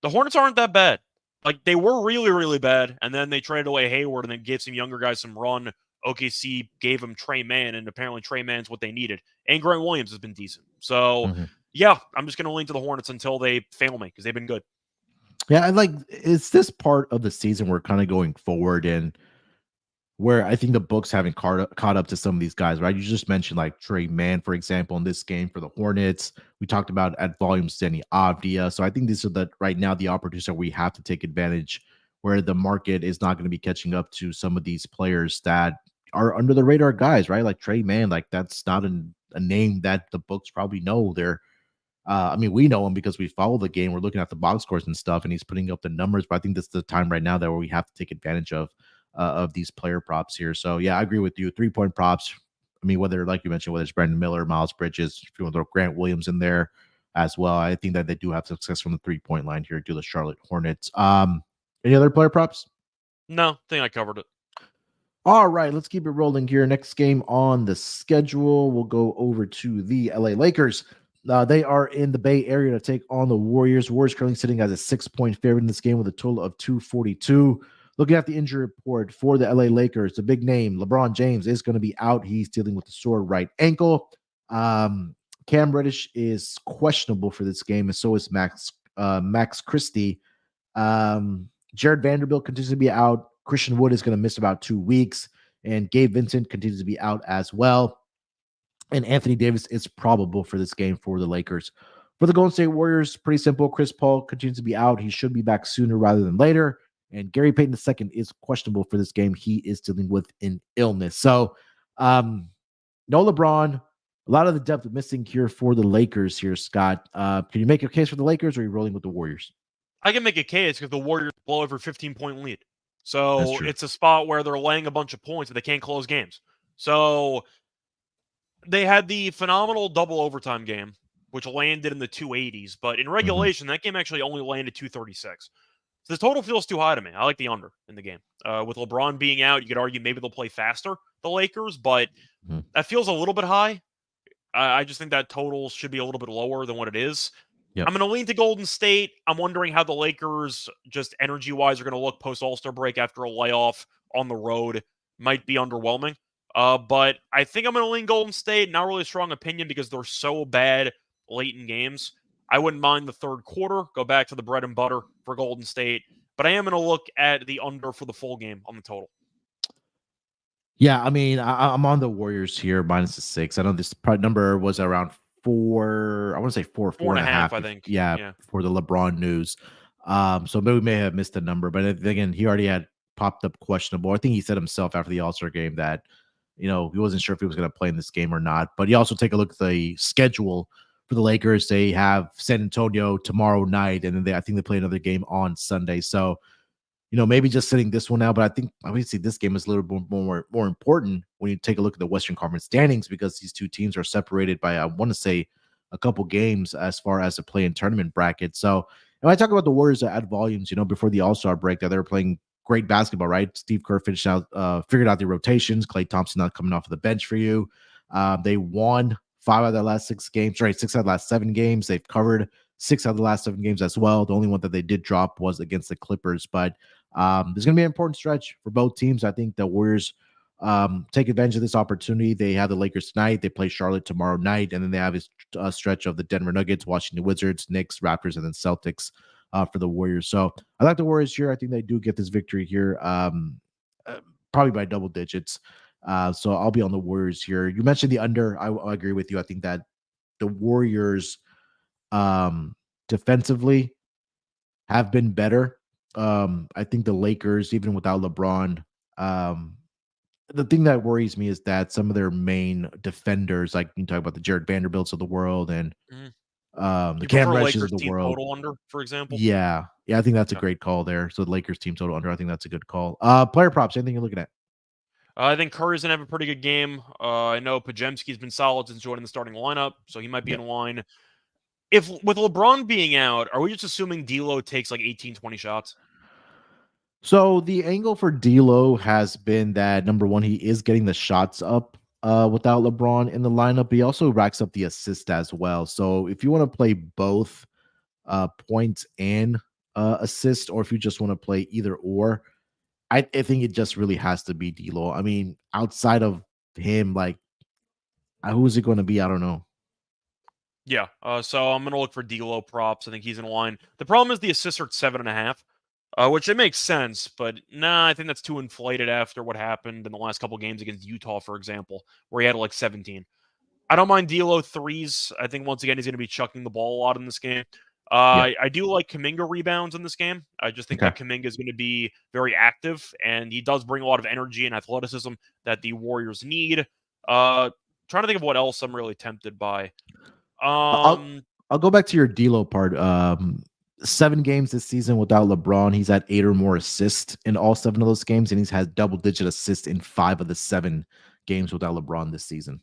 the Hornets aren't that bad. Like, they were really, really bad, and then they traded away Hayward and then gave some younger guys some run. OKC gave him Trey Mann, and apparently Trey Mann's what they needed. And Grant Williams has been decent. So, yeah, I'm just going to lean to the Hornets until they fail me because they've been good. Yeah, it's this part of the season we're kind of going forward and where I think the books haven't caught up to some of these guys, right? You just mentioned like Trey Mann, for example, in this game for the Hornets. We talked about at volume Deni Avdija. So I think these are right now the opportunities that we have to take advantage where the market is not going to be catching up to some of these players that are under the radar guys, right? Like Trey Mann, like that's not a name that the books probably know. We know him because we follow the game. We're looking at the box scores and stuff, and he's putting up the numbers. But I think this is the time right now that where we have to take advantage of these player props here. So yeah, I agree with you. 3-point props. Whether, like you mentioned, whether it's Brandon Miller, Miles Bridges, if you want to throw Grant Williams in there as well, I think that they do have success from the 3-point line here to the Charlotte Hornets. Any other player props? No, I think I covered it. All right, let's keep it rolling here. Next game on the schedule, we'll go over to the LA Lakers. They are in the Bay Area to take on the Warriors. Warriors currently sitting as a 6-point favorite in this game with a total of 242. Looking at the injury report for the LA Lakers, the big name, LeBron James, is going to be out. He's dealing with a sore right ankle. Cam Reddish is questionable for this game, and so is Max Christie. Jared Vanderbilt continues to be out. Christian Wood is going to miss about 2 weeks, and Gabe Vincent continues to be out as well. And Anthony Davis is probable for this game for the Lakers. For the Golden State Warriors, pretty simple. Chris Paul continues to be out. He should be back sooner rather than later. And Gary Payton II is questionable for this game. He is dealing with an illness. So, no LeBron. A lot of the depth missing here for the Lakers here, Scott. Can you make a case for the Lakers, or are you rolling with the Warriors? I can make a case because the Warriors blow over 15-point lead. So it's a spot where they're laying a bunch of points and they can't close games. So they had the phenomenal double overtime game, which landed in the 280s. But in regulation, that game actually only landed 236. So the total feels too high to me. I like the under in the game. With LeBron being out, you could argue maybe they'll play faster, the Lakers, but that feels a little bit high. I just think that total should be a little bit lower than what it is. Yep. I'm going to lean to Golden State. I'm wondering how the Lakers, just energy-wise, are going to look post-All-Star break after a layoff on the road. Might be underwhelming. But I think I'm going to lean Golden State. Not really a strong opinion because they're so bad late in games. I wouldn't mind the third quarter. Go back to the bread and butter for Golden State. But I am going to look at the under for the full game on the total. Yeah, I mean, I'm on the Warriors here, minus the 6. I know this number was around 4. I want to say 4.5. I think. Yeah, for the LeBron news. So maybe we may have missed the number, but again, he already had popped up questionable. I think he said himself after the All-Star game that, he wasn't sure if he was going to play in this game or not. But you also take a look at the schedule for the Lakers. They have San Antonio tomorrow night, and then I think they play another game on Sunday. So, maybe just sitting this one out, but I think obviously this game is a little bit more important when you take a look at the Western Conference standings, because these two teams are separated by, I want to say, a couple games as far as the play-in tournament bracket. So, when I talk about the Warriors at volumes, before the All-Star break, that they were playing great basketball, right? Steve Kerr figured out the rotations. Klay Thompson not coming off of the bench for you. They won 5 out of their last 6 games, right? 6 out of the last 7 games. They've covered 6 out of the last 7 games as well. The only one that they did drop was against the Clippers, but there's going to be an important stretch for both teams. I think the Warriors take advantage of this opportunity. They have the Lakers tonight. They play Charlotte tomorrow night, and then they have a stretch of the Denver Nuggets, Washington Wizards, Knicks, Raptors, and then Celtics for the Warriors. So I like the Warriors here. I think they do get this victory here, probably by double digits. So I'll be on the Warriors here. You mentioned the under. I agree with you. I think that the Warriors defensively have been better. I think the Lakers, even without LeBron, the thing that worries me is that some of their main defenders, like you talk about the Jared Vanderbilts of the world and the Cam Reddishes of the world. Total under, for example. Yeah, I think that's a great call there. So the Lakers team total under, I think that's a good call. Player props, anything you're looking at? I think Curry's gonna have a pretty good game. I know Pajemski's been solid since joining the starting lineup, so he might be in line. If with LeBron being out, are we just assuming D'Lo takes like 18, 20 shots? So the angle for D'Lo has been that, number one, he is getting the shots up without LeBron in the lineup, but he also racks up the assist as well. So if you want to play both points and assist, or if you just want to play either or, I think it just really has to be D'Lo. I mean, outside of him, like, who is it going to be? I don't know. Yeah, so I'm going to look for D'Lo props. I think he's in line. The problem is the assists are at 7.5, which it makes sense, but I think that's too inflated after what happened in the last couple games against Utah, for example, where he had like 17. I don't mind D'Lo threes. I think once again he's going to be chucking the ball a lot in this game. I do like Kuminga rebounds in this game. I just think that Kuminga is going to be very active, and he does bring a lot of energy and athleticism that the Warriors need. Trying to think of what else I'm really tempted by. I'll go back to your D'Lo part. 7 games this season without LeBron. He's had 8 or more assists in all 7 of those games, and he's had double-digit assists in 5 of the 7 games without LeBron this season.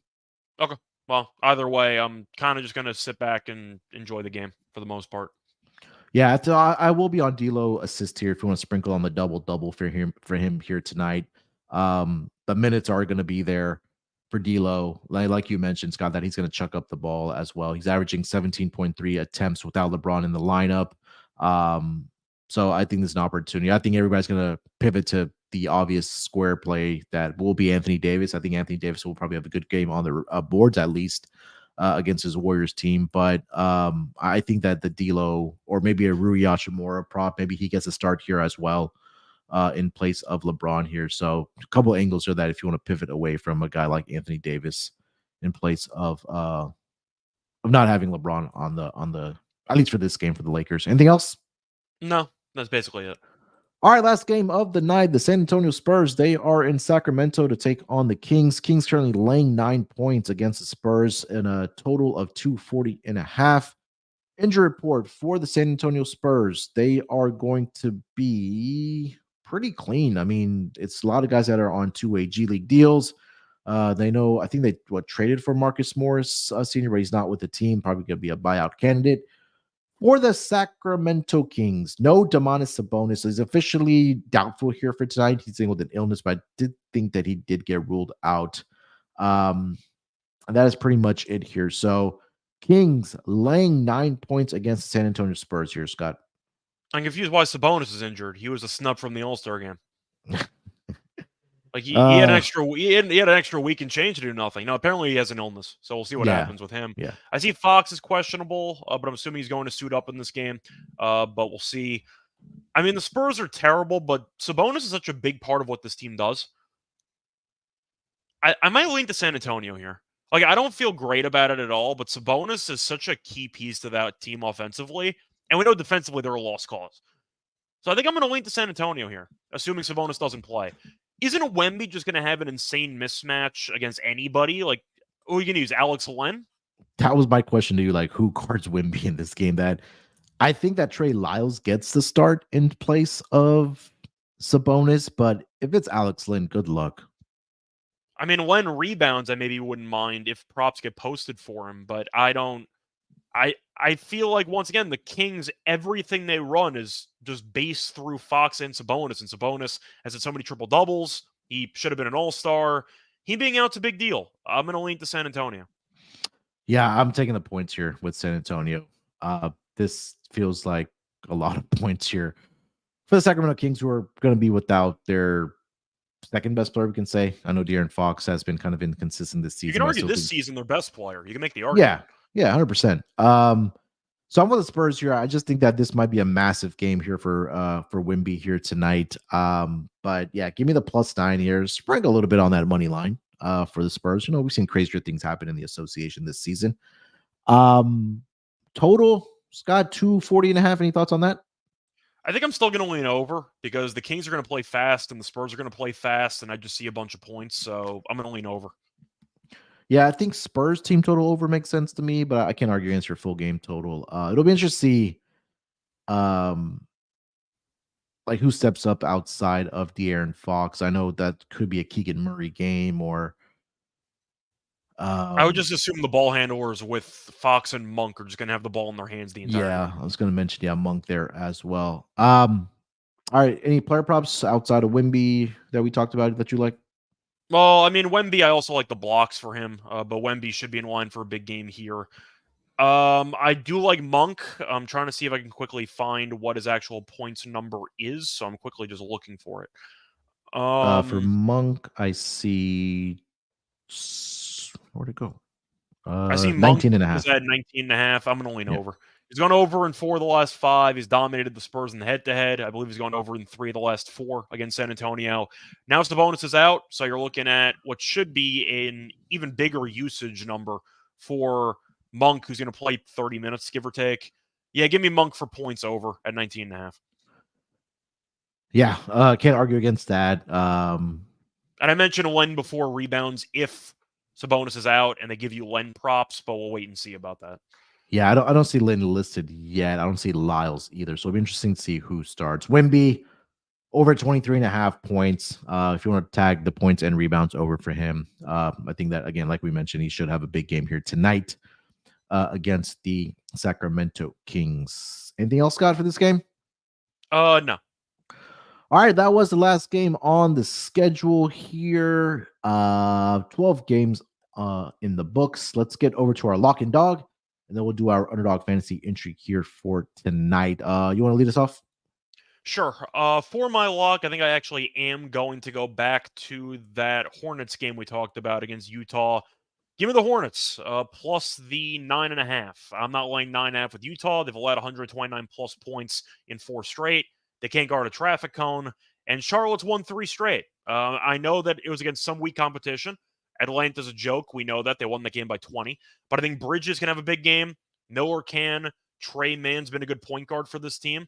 Okay. Well, either way, I'm kind of just going to sit back and enjoy the game for the most part. Yeah, I will be on D'Lo assist here if you want to sprinkle on the double-double for him here tonight. The minutes are going to be there for D'Lo. Like you mentioned, Scott, that he's going to chuck up the ball as well. He's averaging 17.3 attempts without LeBron in the lineup. So I think there's an opportunity. I think everybody's going to pivot to the obvious square play that will be Anthony Davis. I think Anthony Davis will probably have a good game on the boards at least against his Warriors team. But I think that the D'Lo or maybe a Rui Hachimura prop, maybe he gets a start here as well in place of LeBron here. So a couple of angles are that if you want to pivot away from a guy like Anthony Davis in place of not having LeBron on the at least for this game for the Lakers. Anything else? No, that's basically it. All right, last game of the night, the San Antonio Spurs. They are in Sacramento to take on the Kings. Kings currently laying 9 points against the Spurs in a total of 240.5. Injury report for the San Antonio Spurs. They are going to be pretty clean. I mean, it's a lot of guys that are on two-way G League deals. They know, I think they traded for Marcus Morris Sr., but he's not with the team. Probably going to be a buyout candidate. For the Sacramento Kings, no Domantas Sabonis is officially doubtful here for tonight. He's dealing with an illness, but I did think that he did get ruled out. And that is pretty much it here. So Kings laying 9 points against the San Antonio Spurs here, Scott. I'm confused why Sabonis is injured. He was a snub from the All-Star game. Like he had an extra week and change to do nothing. No, apparently he has an illness, so we'll see what happens with him. Yeah, I see Fox is questionable, but I'm assuming he's going to suit up in this game. But we'll see. I mean, the Spurs are terrible, but Sabonis is such a big part of what this team does. I might lean to San Antonio here. Like, I don't feel great about it at all, but Sabonis is such a key piece to that team offensively, and we know defensively they're a lost cause. So I think I'm going to lean to San Antonio here, assuming Sabonis doesn't play. Isn't Wemby just going to have an insane mismatch against anybody? Like, who are you going to use, Alex Len? That was my question to you. Like, who guards Wemby in this game? That I think that Trey Lyles gets the start in place of Sabonis, but if it's Alex Len, good luck. I mean, Len rebounds, I maybe wouldn't mind if props get posted for him, but I don't. I feel like, once again, the Kings, everything they run is just based through Fox and Sabonis has had so many triple doubles. He should have been an all-star. He being out's a big deal. I'm going to lean to San Antonio. Yeah, I'm taking the points here with San Antonio. This feels like a lot of points here for the Sacramento Kings, who are going to be without their second best player, we can say. I know De'Aaron Fox has been kind of inconsistent this season. You can argue this season their best player. You can make the argument. Yeah, 100%. So I'm with the Spurs here. I just think that this might be a massive game here for Wemby here tonight. But yeah, give me the +9 here. Sprinkle a little bit on that money line for the Spurs. You know, we've seen crazier things happen in the association this season. Total, Scott, 240.5. Any thoughts on that? I think I'm still going to lean over because the Kings are going to play fast and the Spurs are going to play fast, and I just see a bunch of points, so I'm going to lean over. Yeah, I think Spurs team total over makes sense to me, but I can't argue against your full game total. It'll be interesting to see like who steps up outside of De'Aaron Fox. I know that could be a Keegan Murray game, or I would just assume the ball handlers with Fox and Monk are just going to have the ball in their hands the entire game. I was going to mention Monk there as well. All right, any player props outside of Wemby that we talked about that you like? Well, I mean, Wemby, I also like the blocks for him, but Wemby should be in line for a big game here. I do like Monk. I'm trying to see if I can quickly find what his actual points number is, so I'm quickly just looking for it. For Monk, I see where'd it go? I see 19.5. He's at 19.5. I'm going to lean over. He's gone over in 4 of the last 5. He's dominated the Spurs in the head-to-head. I believe he's gone over in 3 of the last 4 against San Antonio. Now Sabonis is out, so you're looking at what should be an even bigger usage number for Monk, who's going to play 30 minutes, give or take. Yeah, give me Monk for points over at 19.5. Yeah, can't argue against that. And I mentioned Len before rebounds if Sabonis is out, and they give you Len props, but we'll wait and see about that. Yeah, I don't see Len listed yet. I don't see Lyles either. So it'll be interesting to see who starts. Wemby over 23.5 points. If you want to tag the points and rebounds over for him, I think that, again, like we mentioned, he should have a big game here tonight against the Sacramento Kings. Anything else, Scott, for this game? No. All right, that was the last game on the schedule here. 12 games in the books. Let's get over to our lock and dog, and then we'll do our underdog fantasy entry here for tonight. You want to lead us off? Sure. For my lock, I think I actually am going to go back to that Hornets game we talked about against Utah. Give me the Hornets plus the 9.5. I'm not laying 9.5 with Utah. They've allowed 129 plus points in 4 straight. They can't guard a traffic cone, and Charlotte's won 3 straight. I know that it was against some weak competition. Atlanta's a joke. We know that they won the game by 20, but I think Bridges can have a big game. Miller can. Trey Mann's been a good point guard for this team.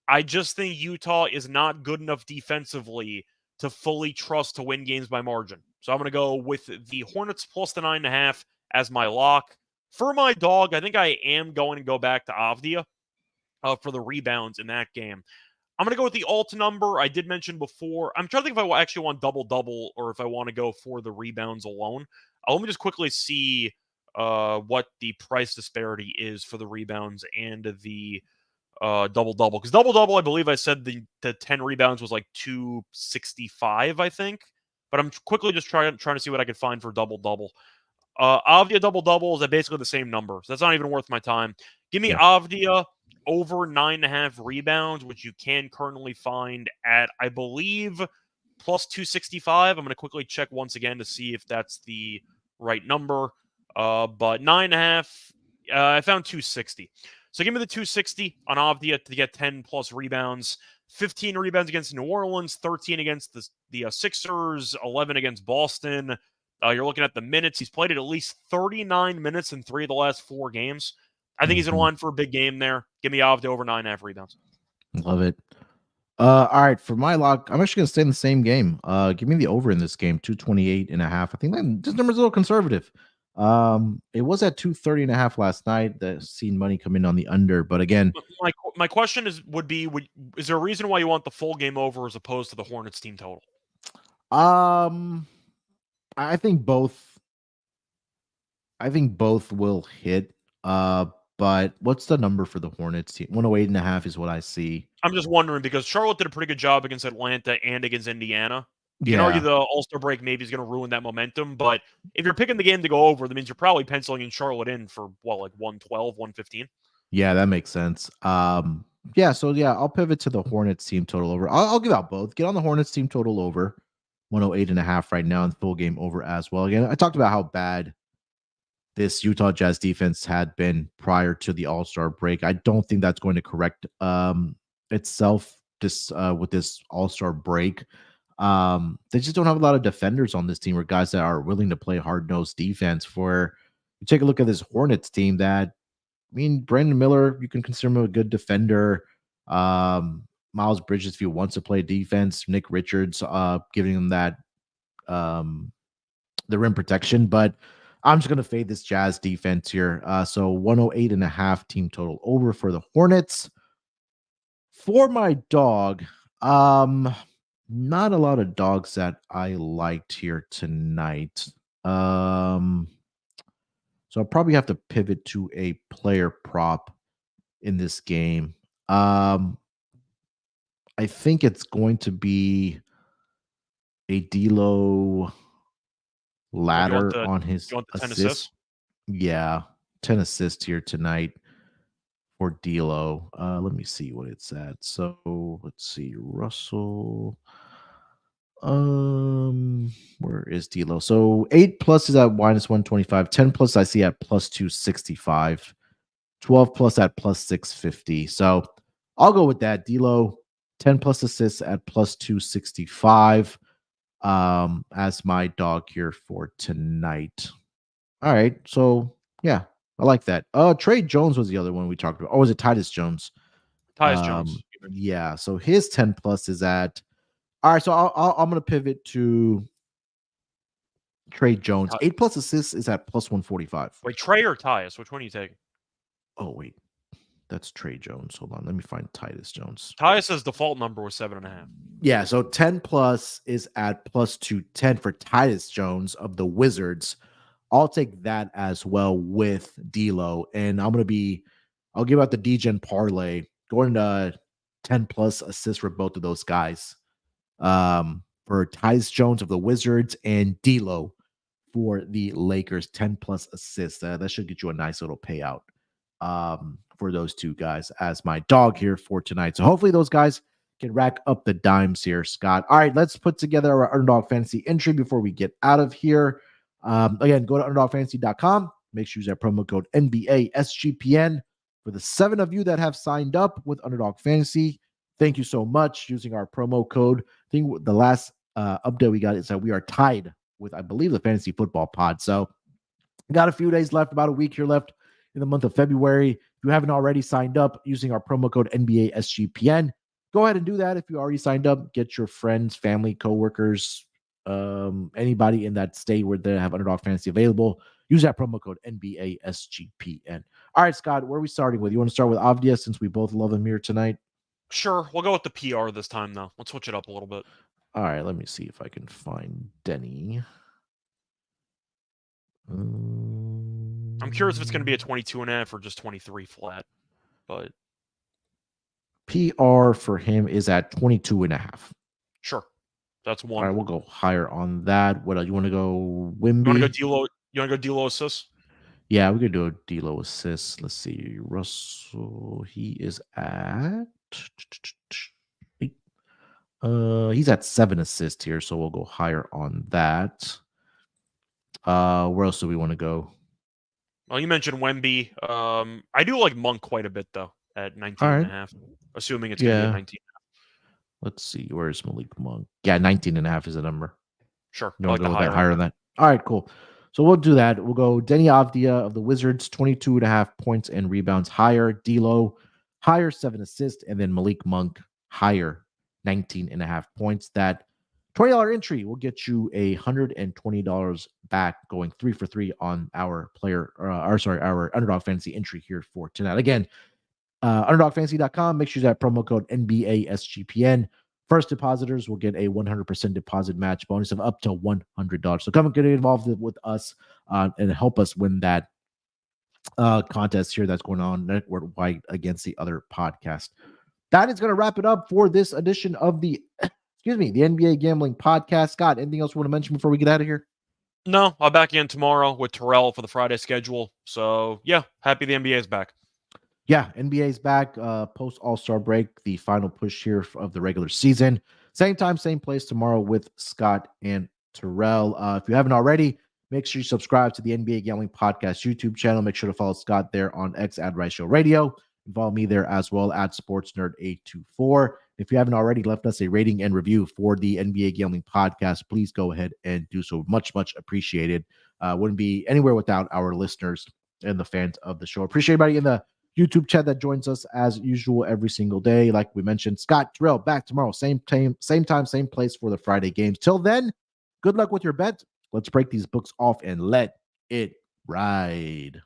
I just think Utah is not good enough defensively to fully trust to win games by margin. So I'm going to go with the Hornets plus the 9.5 as my lock. For my dog, I think I am going to go back to Avdia for the rebounds in that game. I'm going to go with the alt number. I did mention before. I'm trying to think if I actually want double-double or if I want to go for the rebounds alone. Let me just quickly see what the price disparity is for the rebounds and the double-double. Because double-double, I believe I said the 10 rebounds was like 265, I think. But I'm quickly just trying to see what I could find for double-double. Avdia double-double is basically the same number, so that's not even worth my time. Give me Avdia over 9.5 rebounds, which you can currently find at, I believe, plus 265. I'm going to quickly check once again to see if that's the right number. But 9.5, I found 260. So give me the 260 on Avdia to get 10 plus rebounds. 15 rebounds against New Orleans, 13 against the Sixers, 11 against Boston. You're looking at the minutes. He's played at least 39 minutes in 3 of the last 4 games. I think he's in line for a big game there. Give me Avdia over 9.5 rebounds. Love it. All right, for my lock, I'm actually going to stay in the same game. Give me the over in this game, 228.5. I think this number's a little conservative. It was at 230.5 last night. That seen money come in on the under, but again, my question is is there a reason why you want the full game over as opposed to the Hornets team total? I think both. I think both will hit. But what's the number for the Hornets team? 108.5 is what I see. I'm just wondering because Charlotte did a pretty good job against Atlanta and against Indiana. You can argue the All-Star break maybe is going to ruin that momentum, but if you're picking the game to go over, that means you're probably penciling in Charlotte in for, what, like 112, 115? Yeah, that makes sense. I'll pivot to the Hornets team total over. I'll give out both. Get on the Hornets team total over 108.5 right now and full game over as well. Again, I talked about how bad this Utah Jazz defense had been prior to the All-Star break. I don't think that's going to correct itself with this All-Star break. They just don't have a lot of defenders on this team or guys that are willing to play hard-nosed defense. For you take a look at this Hornets team that, I mean, Brandon Miller, you can consider him a good defender. Miles Bridges, if he wants to play defense, Nick Richards, giving him that the rim protection. But I'm just gonna fade this Jazz defense here. So 108.5 team total over for the Hornets. For my dog, not a lot of dogs that I liked here tonight. So I'll probably have to pivot to a player prop in this game. I think it's going to be a D'Lo ladder on his assists. Yeah, 10 assists here tonight for D'Lo. Let me see what it's at. So let's see, Russell. Where is D'Lo? So 8 plus is at minus 125. 10 plus I see at plus 265. 12 plus at plus 650. So I'll go with that. D'Lo, 10 plus assists at plus 265 as my dog here for tonight. All right. So yeah, I like that. Trey Jones was the other one we talked about. Or was it Titus Jones? Tyus Jones. Yeah. So his 10 plus is at. All right. So I'm going to pivot to Trey Jones. 8 plus assists is at plus 145. Wait, Trey or Tyus? Which one are you taking? Oh, wait. That's Trey Jones. Hold on. Let me find Titus Jones. Tyus's default number was 7.5. Yeah. So 10 plus is at plus 210 for Titus Jones of the Wizards. I'll take that as well with D'Lo. And I'll give out the DGen parlay. Going to 10 plus assists for both of those guys. For Tyus Jones of the Wizards and D'Lo for the Lakers, 10 plus assists. That should get you a nice little payout for those two guys as my dog here for tonight. So hopefully those guys can rack up the dimes here, Scott. All right, let's put together our Underdog Fantasy entry before we get out of here. Again, go to underdogfantasy.com. Make sure you use that promo code NBA SGPN. For the 7 of you that have signed up with Underdog Fantasy, thank you so much using our promo code. I think the last update we got is that we are tied with, I believe, the Fantasy Football Pod. So got a few days left, about a week here left in the month of February. If you haven't already signed up using our promo code NBA SGPN, go ahead and do that. If you already signed up, get your friends, family, coworkers, anybody in that state where they have Underdog Fantasy available. Use that promo code NBA SGPN. All right, Scott, where are we starting with? You want to start with Avdia since we both love him here tonight? Sure. We'll go with the PR this time, though. Let's switch it up a little bit. All right, let me see if I can find Denny. I'm curious if it's going to be a 22.5 or just 23 flat, but PR for him is at 22.5. Sure. That's one. All right, we'll go higher on that. What else? You want to go Wimby? You want to go D'Lo assist? Yeah, we could do a D'Lo assist. Let's see. Russell, he is at he's at 7 assists here, so we'll go higher on that. Where else do we want to go? Well, you mentioned Wemby. I do like Monk quite a bit though at 19.5, assuming it's going to be a 19. Let's see. Where's Malik Monk? Yeah, 19.5 is the number. Sure. No, go higher than that. All right, cool. So we'll do that. We'll go Denny Avdia of the Wizards, 22.5 points and rebounds higher. D'Lo, higher, 7 assists. And then Malik Monk, higher, 19.5 points. That $20 entry will get you $120 back, going 3 for 3 on our our Underdog Fantasy entry here for tonight. Again, underdogfantasy.com. Make sure you use that promo code NBA SGPN. First depositors will get a 100% deposit match bonus of up to $100. So come and get involved with us and help us win that contest here that's going on network-wide against the other podcast. That is going to wrap it up for this edition of the NBA Gambling Podcast. Scott, anything else you want to mention before we get out of here? No, I'll back in tomorrow with Terrell for the Friday schedule. So, yeah, happy the NBA is back. Yeah, NBA's back post All-Star break, the final push here of the regular season. Same time, same place tomorrow with Scott and Terrell. If you haven't already, make sure you subscribe to the NBA Gambling Podcast YouTube channel. Make sure to follow Scott there on X at Reichel Radio. And follow me there as well at SportsNerd824. If you haven't already left us a rating and review for the NBA Gambling Podcast, please go ahead and do so. Much, much appreciated. Wouldn't be anywhere without our listeners and the fans of the show. Appreciate everybody in the YouTube chat that joins us as usual every single day. Like we mentioned, Scott, Terrell, back tomorrow. Same time, same place for the Friday games. Till then, good luck with your bet. Let's break these books off and let it ride.